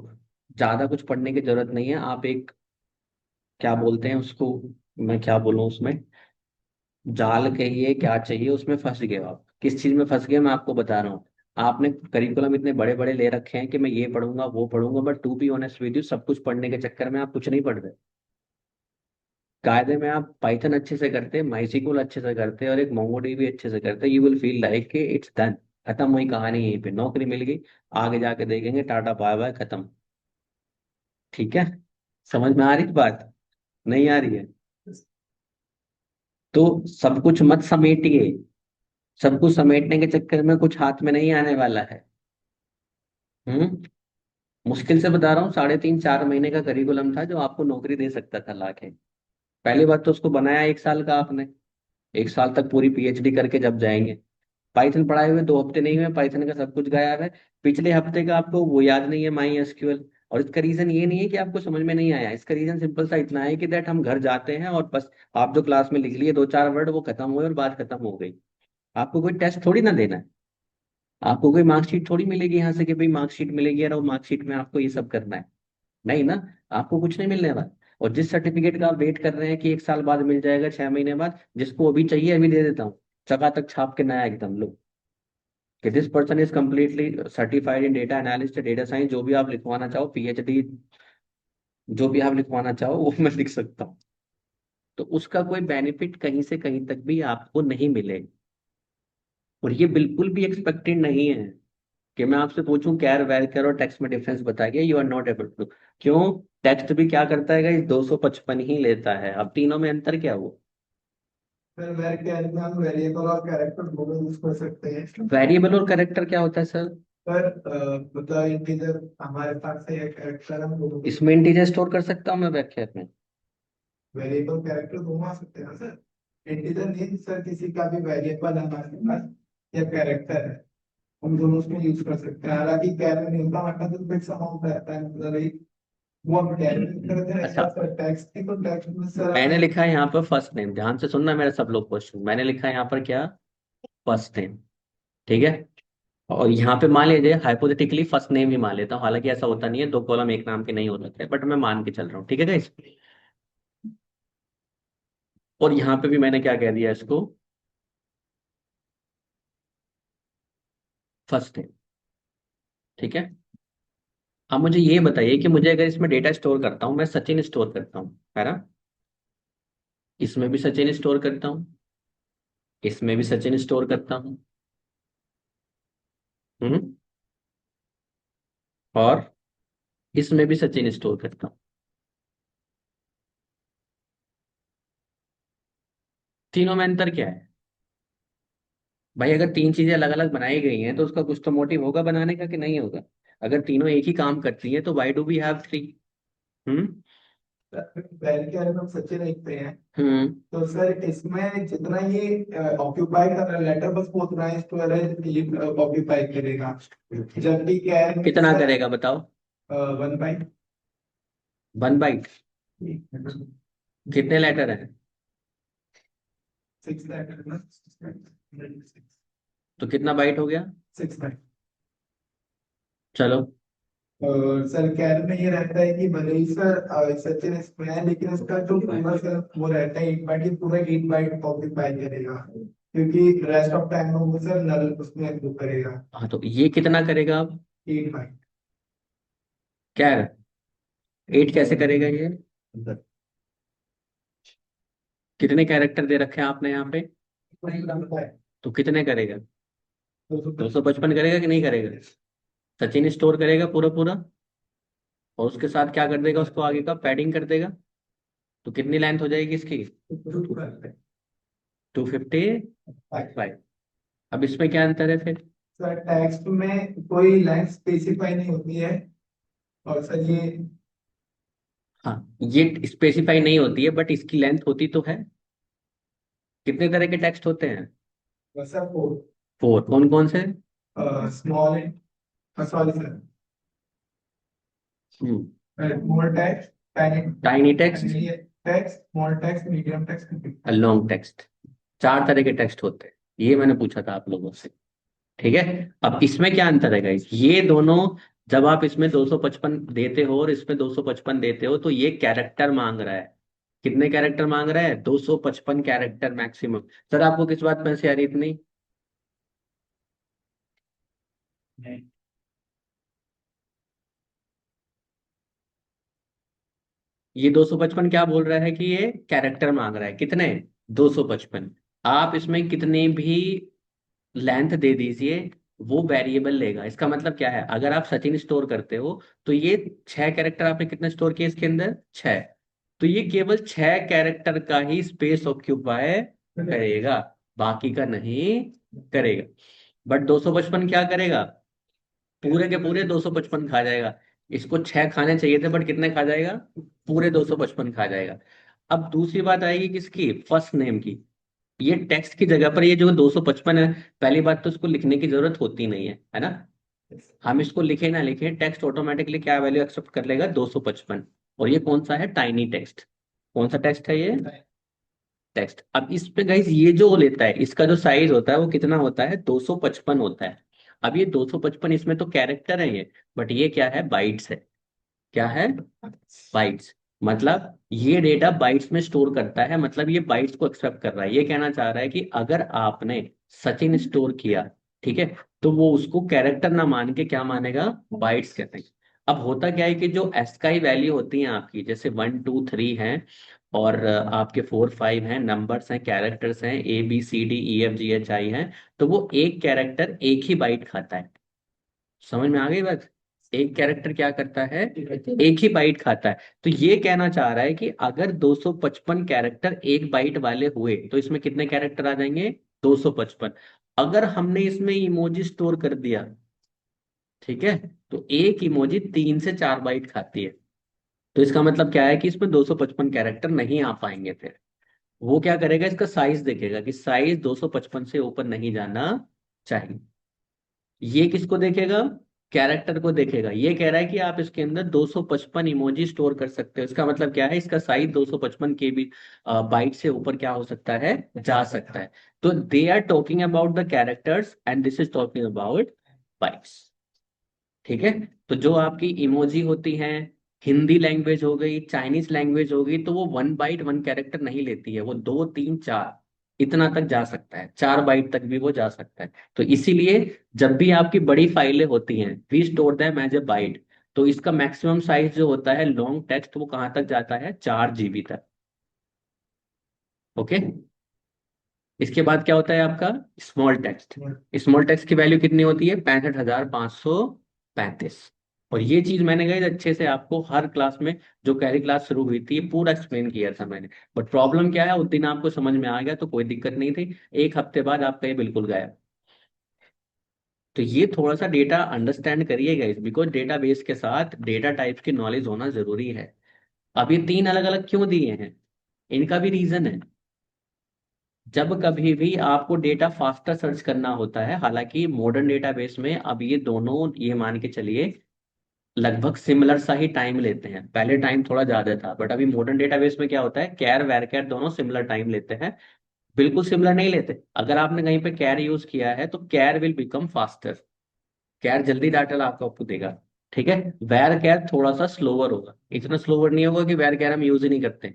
ज्यादा कुछ पढ़ने की जरूरत नहीं है। आप एक, क्या बोलते हैं उसको, मैं क्या बोलूं उसमें, जाल कहिए क्या चाहिए, उसमें फंस गए हो आप। किस चीज में फंस गए मैं आपको बता रहा हूँ। आपने करिकुलम इतने बड़े बड़े ले रखे हैं कि मैं ये पढ़ूंगा वो पढ़ूंगा, but to be honest with you सब कुछ पढ़ने के चक्कर में आप कुछ नहीं पढ़ रहे। कायदे में आप पाइथन अच्छे से करते, माइसिक्वल अच्छे से करते और एक मोंगोडीबी अच्छे से करते, यू विल फील लाइक कि इट्स डन, खत्म हुई कहानी, यहीं पे नौकरी मिल गई। आगे जाके देखेंगे टाटा बाय बाय खत्म। ठीक है? समझ में आ रही बात? नहीं आ रही है? तो सब कुछ मत समेटिए। सब कुछ समेटने के चक्कर में कुछ हाथ में नहीं आने वाला है। हम्म। मुश्किल से बता रहा हूँ, 3.5 4 महीने का करिकुलम था जो आपको नौकरी दे सकता था लाके। पहली बात तो उसको बनाया 1 साल का आपने, 1 साल तक पूरी पीएचडी करके जब जाएंगे। पाइथन पढ़ाए हुए 2 हफ्ते नहीं हुए, पाइथन का सब कुछ गायब है। पिछले हफ्ते का आपको वो याद नहीं है, माई एसक्यूएल। और इसका रीजन ये नहीं है कि आपको समझ में नहीं आया, इसका रीजन सिंपल सा इतना है कि दैट हम घर जाते हैं और बस आप जो क्लास में लिख लिए 2 4 वर्ड वो खत्म हुए और बात खत्म हो गई। आपको कोई टेस्ट थोड़ी ना देना है, आपको कोई मार्कशीट थोड़ी मिलेगी यहाँ से कि भाई मार्कशीट मिलेगी और वो मार्कशीट में आपको ये सब करना है। नहीं ना, आपको कुछ नहीं मिलने वाला। और जिस सर्टिफिकेट का आप वेट कर रहे हैं कि 1 साल बाद मिल जाएगा, 6 महीने बाद, जिसको अभी चाहिए अभी दे देता हूँ, चकाचक छाप के नया एकदम लो कि this person is completely certified in data analyst data science, जो भी आप लिखवाना चाहो पीएचडी, जो भी आप लिखवाना चाहो वो मैं लिख सकता हूँ। तो उसका कोई बेनिफिट कहीं से कहीं तक भी आपको नहीं मिलेगा। और ये बिल्कुल भी एक्सपेक्टेड नहीं है कि मैं आपसे पूछूं कैर वैर कैर और टेक्स्ट में डिफरेंस बताइए, you are not able to. क्यों? टेक्स्ट भी क्या करता है, 255 ही लेता है। अब तीनों में अंतर क्या हुआ? फिर वेर के अंदर हम वेरिएबल और कैरेक्टर दोनों यूज कर सकते हैं। वेरिएबल और करेक्टर क्या होता है सर? पर मतलब इंटीजर हमारे पास है, कैरेक्टर हम दोनों इसमें इंटीजर स्टोर कर सकता हूँ मैं व्याख्या में? वेरिएबल कैरेक्टर दोनों आ सकते हैं ना सर। इंटीजर नहीं सर, किसी का भी वेरिएबल हमारे पास या कैरेक्टर है, हम दोनों उसमें यूज कर सकते हैं। हालांकि कैरेक्टर नहीं होता, हमारे पास फिक्स अमाउंट रहता है, मतलब एक वो हम कैरेक्टर करते हैं अच्छा, ऐसा सर। टैक्स की तो टैक्स में सर मैंने हमें लिखा है यहाँ पर फर्स्ट नेम, ध्यान से सुनना मेरा सब लोग क्वेश्चन, मैंने लिखा है यहाँ पर क्या? First name. ठीक है। और यहाँ पे मान लीजिए हाइपोथेटिकली फर्स्ट नेम ही मान लेता हूँ, हालांकि ऐसा होता नहीं है, 2 कॉलम एक नाम के नहीं हो सकते, बट मैं मान के चल रहा हूँ। ठीक है गाइस? और यहाँ पे भी मैंने क्या कह दिया इसको, फर्स्ट नेम। ठीक है। अब मुझे ये बताइए कि मुझे अगर इसमें डेटा स्टोर करता हूँ, मैं सचिन स्टोर करता हूँ, है ना? इसमें भी सचिन स्टोर करता हूँ, इसमें भी सचिन स्टोर करता हूँ। हम्म। और इसमें भी सचिन स्टोर करता हूँ। तीनों में अंतर क्या है? भाई अगर तीन चीजें अलग अलग बनाई गई हैं तो उसका कुछ तो मोटिव होगा बनाने का कि नहीं होगा? अगर तीनों एक ही काम करती हैं तो why do we have three? Hmm. पहले के बारे में हम सच्चे लिखते हैं। हम्म। तो सर इसमें जितना ये ऑक्यूपाई कर रहा है लेटर, बस वो उतना स्टोरेज ये ऑक्यूपाई करेगा। जबकि कैर में कितना सर करेगा बताओ? 1 बाइट। 1 बाइट? कितने लेटर हैं? 6 लेटर ना। तो कितना बाइट हो गया? 6 बाइट। चलो। और सर कैर में ये रहता है कि भले ही सर सचिन इसमें है, लेकिन इसका जो पूरा सर वो रहता है 8 बाइट, ये पूरा 8 बाइट ऑक्यूपाई करेगा। क्योंकि रेस्ट ऑफ टाइम में वो सर नल उसमें वो करेगा। हाँ, तो ये कितना करेगा अब? 8 बाई। क्या है? 8 कैसे करेगा ये? कितने कैरेक्टर दे रखे हैं आपने यहाँ पे? तो कितने करेगा? 255 करेगा कि नहीं करेगा? सचिन स्टोर करेगा पूरा पूरा, और उसके साथ क्या कर देगा, उसको आगे का पैडिंग कर देगा। तो कितनी लेंथ हो जाएगी इसकी? 255। अब इसमें क्या अंतर है फिर? सर टेक्स्ट में कोई लाइन स्पेसिफाई नहीं होती है। और सर ये हाँ, ये स्पेसिफाई नहीं होती है, बट इसकी लेंथ होती तो है। कितने तरह के टेक्स्ट होते हैं? सर वो 4। कौन कौन से? Small sorry sir, small text, tiny tiny text, text, small text, medium text, big text. Long text. 4 तरह के टेक्स्ट होते हैं, ये मैंने पूछा था आप लोगों से। ठीक है। अब इसमें क्या अंतर है गाइस, ये दोनों, जब आप इसमें 255 देते हो और इसमें 255 देते हो, तो ये कैरेक्टर मांग रहा है। कितने कैरेक्टर मांग रहा है? 255 कैरेक्टर मैक्सिमम। सर आपको किस बात में से आ रही इतनी? ये 255 क्या बोल रहा है कि ये कैरेक्टर मांग रहा है, कितने? 255। आप इसमें कितनी भी लेंथ दे दीजिए, वो वेरिएबल लेगा। इसका मतलब क्या है, अगर आप सचिन स्टोर करते हो, तो ये 6 कैरेक्टर आपने कितने स्टोर किए इसके अंदर? 6। तो ये केवल 6 कैरेक्टर का ही स्पेस ऑक्यूपाई करेगा, बाकी का नहीं करेगा। बट 255 क्या करेगा? पूरे के पूरे 255 खा जाएगा। इसको 6 खाने चाहिए थे, बट कितने खा जाएगा? पूरे 255 खा जाएगा। अब दूसरी बात आएगी किसकी? फर्स्ट नेम की। ये टेक्स्ट की जगह पर ये जो 255 है, पहली बात तो इसको लिखने की जरूरत होती नहीं है ना। हम इसको लिखे ना लिखे, टेक्स्ट ऑटोमेटिकली क्या वैल्यू एक्सेप्ट कर लेगा? 255। और ये कौन सा है? Tiny text. कौन सा टेक्स्ट है ये? टेक्स्ट। अब इस पे गाइस ये जो लेता है, इसका जो साइज होता है वो कितना होता है? 255 होता है। अब ये 255, इसमें तो कैरेक्टर है ये, बट ये क्या है? बाइट्स है। क्या है? बाइट्स। मतलब ये डेटा बाइट्स में स्टोर करता है, मतलब ये बाइट्स को एक्सेप्ट कर रहा है। ये कहना चाह रहा है कि अगर आपने सचिन स्टोर किया, ठीक है, तो वो उसको कैरेक्टर ना मान के क्या मानेगा? बाइट्स कहते हैं। अब होता क्या है कि जो एस्काई वैल्यू होती है आपकी, जैसे 1 2 3 है, और आपके 4 5 हैं, नंबर्स हैं, कैरेक्टर्स हैं, ABCDEFGHI हैं, तो वो एक कैरेक्टर एक ही बाइट खाता है। समझ में आ गई बात? एक कैरेक्टर क्या करता है? एक ही बाइट खाता है। तो ये कहना चाह रहा है कि अगर 255 कैरेक्टर एक बाइट वाले हुए, तो इसमें कितने कैरेक्टर आ जाएंगे? 255। अगर हमने इसमें इमोजी स्टोर कर दिया, ठीक है, तो एक इमोजी 3 से 4 बाइट खाती है। तो इसका मतलब क्या है कि इसमें 255 कैरेक्टर नहीं आ पाएंगे फिर। वो क्या करेगा, इसका साइज देखेगा कि साइज 255 से ऊपर नहीं जाना चाहिए। ये किसको देखेगा? कैरेक्टर को देखेगा। ये कह रहा है कि आप इसके अंदर 255 इमोजी स्टोर कर सकते हो। इसका मतलब क्या है, इसका साइज 255 के बी बाइट से ऊपर क्या हो सकता है? जा सकता है। तो they are talking about the characters and this is talking about bytes. ठीक है। तो जो आपकी इमोजी होती हैं, हिंदी लैंग्वेज हो गई, चाइनीज लैंग्वेज हो गई, तो वो 1 बाइट 1 कैरेक्टर नहीं लेती है, वो 2 3 4 इतना तक जा सकता है, 4 बाइट तक भी वो जा सकता है। तो इसीलिए जब भी आपकी बड़ी फाइलें होती हैं, we store them as a byte. तो इसका मैक्सिमम साइज जो होता है लॉन्ग टेक्स्ट, वो कहाँ तक जाता है? 4 GB तक। ओके। इसके बाद क्या होता है आपका? Small text. स्मॉल टेक्स्ट की वैल्यू कितनी होती है? 65,535। और ये चीज मैंने गई अच्छे से आपको हर क्लास में, जो पहली क्लास शुरू हुई थी, पूरा एक्सप्लेन किया था मैंने। बट प्रॉब्लम क्या है, उस दिन आपको समझ में आ गया तो कोई दिक्कत नहीं थी। एक हफ्ते बाद आपका ये बिल्कुल गायब। तो ये थोड़ा सा डेटा अंडरस्टैंड करिएगा इस, बिकॉज डेटा बेस के साथ डेटा टाइप्स की नॉलेज होना जरूरी है। अब ये 3 अलग अलग क्यों दिए हैं, इनका भी रीजन है। जब कभी भी आपको डेटा फास्टर सर्च करना होता है, हालांकि मॉडर्न डेटाबेस में अब ये दोनों, ये मान के चलिए, लगभग सिमिलर सा ही टाइम लेते हैं। पहले टाइम थोड़ा ज्यादा था, बट अभी मॉडर्न डेटाबेस में क्या होता है, कैर वैर कैर दोनों सिमिलर टाइम लेते हैं। बिल्कुल सिमिलर नहीं लेते। अगर आपने कहीं पे कैर यूज किया है, तो कैर विल बिकम फास्टर। कैर जल्दी डाटा आपको आपको देगा। ठीक है। वैर कैर थोड़ा सा स्लोअर होगा, इतना स्लोअर नहीं होगा कि वैर कैर हम यूज ही नहीं करते।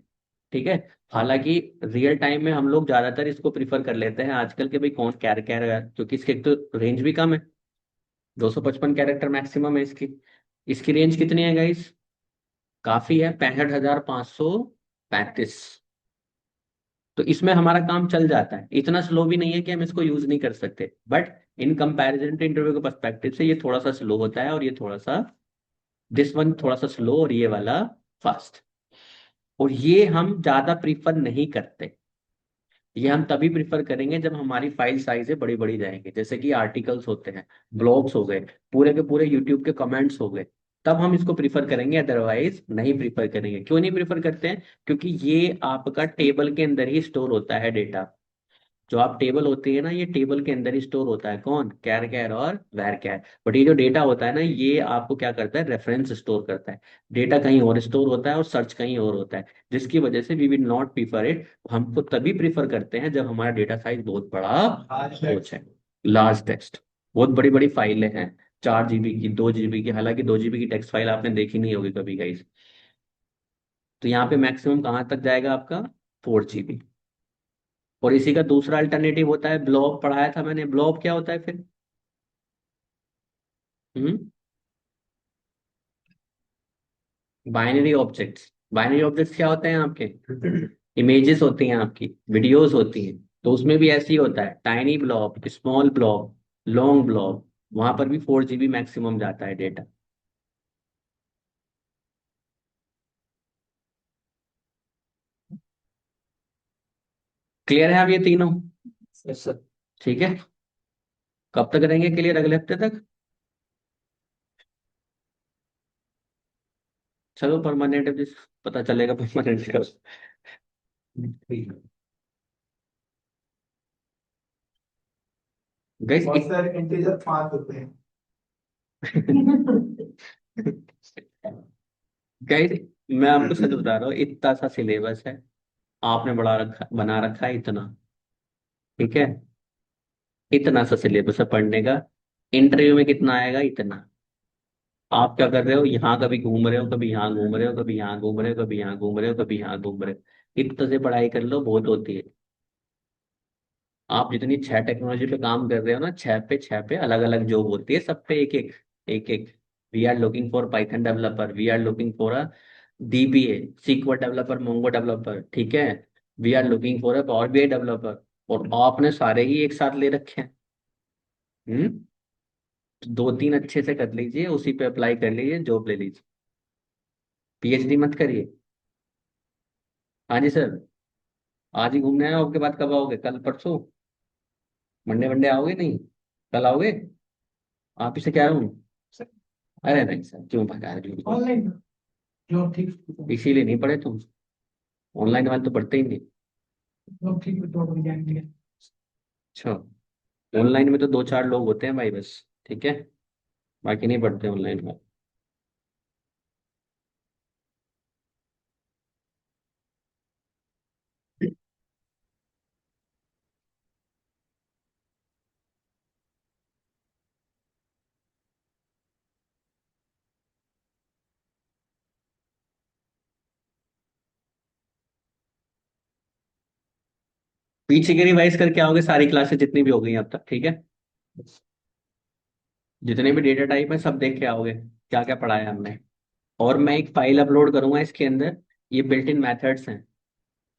ठीक है। हालांकि रियल टाइम में हम लोग ज्यादातर इसको प्रीफर कर लेते हैं आजकल के, भाई कौन कैरेक्टर है, क्योंकि इसके एक तो रेंज भी कम है, 255 कैरेक्टर मैक्सिमम है इसकी। इसकी रेंज कितनी है गाइस? काफी है, 65,535। तो इसमें हमारा काम चल जाता है, इतना स्लो भी नहीं है कि हम इसको यूज नहीं कर सकते, but in comparison to interview के पर्सपेक्टिव से ये थोड़ा सा स्लो होता है, और ये थोड़ा सा, दिस वन थोड़ा सा स्लो और ये वाला फास्ट। और ये हम ज्यादा प्रीफर नहीं करते, ये हम तभी प्रिफर करेंगे जब हमारी फाइल साइजें बड़ी बड़ी जाएंगी, जैसे कि आर्टिकल्स होते हैं, ब्लॉग्स हो गए, पूरे के पूरे यूट्यूब के कमेंट्स हो गए, तब हम इसको प्रिफर करेंगे, अदरवाइज नहीं प्रिफर करेंगे। क्यों नहीं प्रिफर करते हैं? क्योंकि ये आपका टेबल के अंदर ही स्टोर होता है डेटा। जो आप टेबल होती है ना, ये टेबल के अंदर ही स्टोर होता है, कौन? कैर कैर और वैर कैर। बट ये जो डेटा होता है ना, ये आपको क्या करता है? रेफरेंस स्टोर करता है। डेटा कहीं और स्टोर होता है और सर्च कहीं और होता है, जिसकी वजह से we will not prefer it. हमको तभी प्रीफर करते हैं जब हमारा डेटा साइज बहुत बड़ा हो जाए। लार्ज टेक्स्ट, बहुत बड़ी बड़ी फाइलें हैं, 4 GB की, 2 GB की, हालांकि 2 GB की टेक्स्ट फाइल आपने देखी नहीं होगी कभी गाइस। तो यहाँ पे मैक्सिमम कहाँ तक जाएगा आपका? 4 GB। और इसी का दूसरा अल्टरनेटिव होता है ब्लॉब, पढ़ाया था मैंने, ब्लॉब क्या होता है फिर? हम्म। Binary objects. बाइनरी ऑब्जेक्ट्स क्या होते हैं आपके? इमेजेस होती हैं आपकी, वीडियोस होती हैं। तो उसमें भी ऐसे ही होता है, tiny blob, small blob, long blob, वहां पर भी 4 GB मैक्सिमम जाता है डेटा। क्लियर है अब ये तीनों? Yes sir. ठीक है। कब तक रहेंगे क्लियर? अगले हफ्ते तक? चलो परमानेंट पता चलेगा परमानेंट का। गाइस और सर इंटीजर 5 होते हैं। गाइस मैं आपको सच बता रहा हूँ, इतना सा सिलेबस है, आपने बना रखा है इतना। ठीक है, इतना सा सिलेबस है पढ़ने का, इंटरव्यू में कितना आएगा? इतना। आप क्या कर रहे हो? यहाँ कभी घूम रहे हो, कभी यहाँ घूम रहे हो, कभी यहाँ घूम रहे हो, कभी यहाँ घूम रहे हो, कभी यहाँ घूम रहे हो। इतना से पढ़ाई कर लो, बहुत होती है। आप जितनी 6 टेक्नोलॉजी पे काम कर रहे हो ना, 6 पे अलग अलग जॉब होती है, सब पे एक एक, एक एक। We are looking for Python developer, we are looking for a DBA, SQL developer, Mongo developer, ठीक है। We are looking for a power BI developer. और आपने सारे ही एक साथ ले रखे हैं। हम्म। तो 2 3 अच्छे से कर लीजिए, उसी पे अप्लाई कर लीजिए, जॉब ले लीजिए। PhD मत करिए। हाँ जी सर। आज ही घूमने आए हो? आपके बाद कब आओगे? कल परसों? मंडे मंडे आओगे? नहीं, कल आओगे? आप ही से कह रहा हूँ। अरे नहीं सर, क्यों भगा रहे हो? ऑनलाइन जो ठीक, इसीलिए नहीं पढ़े तुम, ऑनलाइन वाले तो पढ़ते ही नहीं। जो ठीक तो हो जाएंगे। अच्छा, ऑनलाइन में तो 2 4 लोग होते हैं भाई बस, ठीक है, बाकी नहीं पढ़ते ऑनलाइन में। पीछे की रिवाइज करके आओगे सारी क्लासेस जितनी भी हो गई अब तक, ठीक है। जितने भी डेटा टाइप है सब देख के आओगे, क्या क्या पढ़ाया हमने। और मैं एक फाइल अपलोड करूंगा इसके अंदर, ये बिल्ट इन मेथड्स हैं,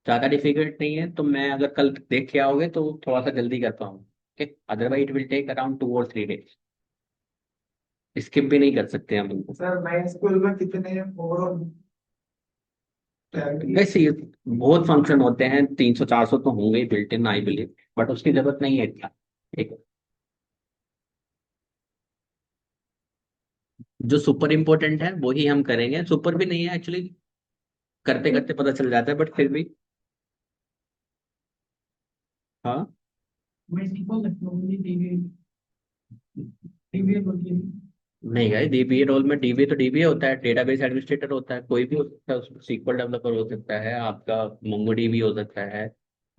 ज्यादा डिफिकल्ट नहीं है। तो मैं अगर कल देख के आओगे तो थोड़ा सा जल्दी कर पाऊंगा, ठीक, otherwise it will take around 2 और 3 डेज। स्किप भी नहीं कर सकते हम इनको। सर नए स्कूल में कितने ओवरऑल टैब? वैसे ये बहुत फंक्शन होते हैं, 300 400 तो होंगे ही built in, I believe, but उसकी जरूरत नहीं है इतना। ठीक। जो सुपर इंपॉर्टेंट है वही हम करेंगे, सुपर भी नहीं है एक्चुअली, करते करते पता चल जाता है, बट फिर भी। हाँ। मैं सीखो लगता हूँ टीवी टीवी बोलती है। नहीं भाई, DBA रोल में DBA तो DBA होता है, डेटाबेस एडमिनिस्ट्रेटर होता है, कोई भी हो सकता है उसमें, SQL डेवलपर हो सकता है आपका, MongoDB हो सकता है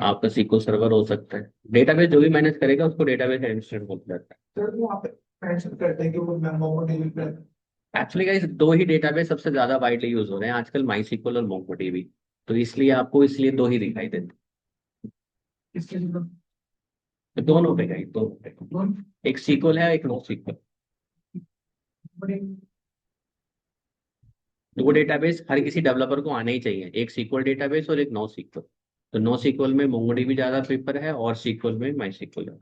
आपका, SQL सर्वर हो सकता है। डेटाबेस जो भी मैनेज करेगा उसको डेटाबेस एडमिनिस्ट्रेटर बोलता है। सर वो आप मेंशन करते हैं कि वो मेमो टीवी पर। एक्चुअली गाइस 2 ही डेटाबेस सबसे ज्यादा वाइडली यूज हो रहे हैं आजकल, MySQL और MongoDB। तो इसलिए आपको इसलिए दो ही दिखाई देते किसके लिए? हैं। दोनों पे गई, दोनों पे। कौन? एक सीक्वल है, एक नो सीक्वल। बड़े। दो डेटाबेस हर किसी डेवलपर को आने ही चाहिए, एक सीक्वल डेटाबेस और एक नो सीक्वल। तो नो सीक्वल में मोंगोडीबी भी ज्यादा प्रिफर है और सीक्वल में माई सीक्वल।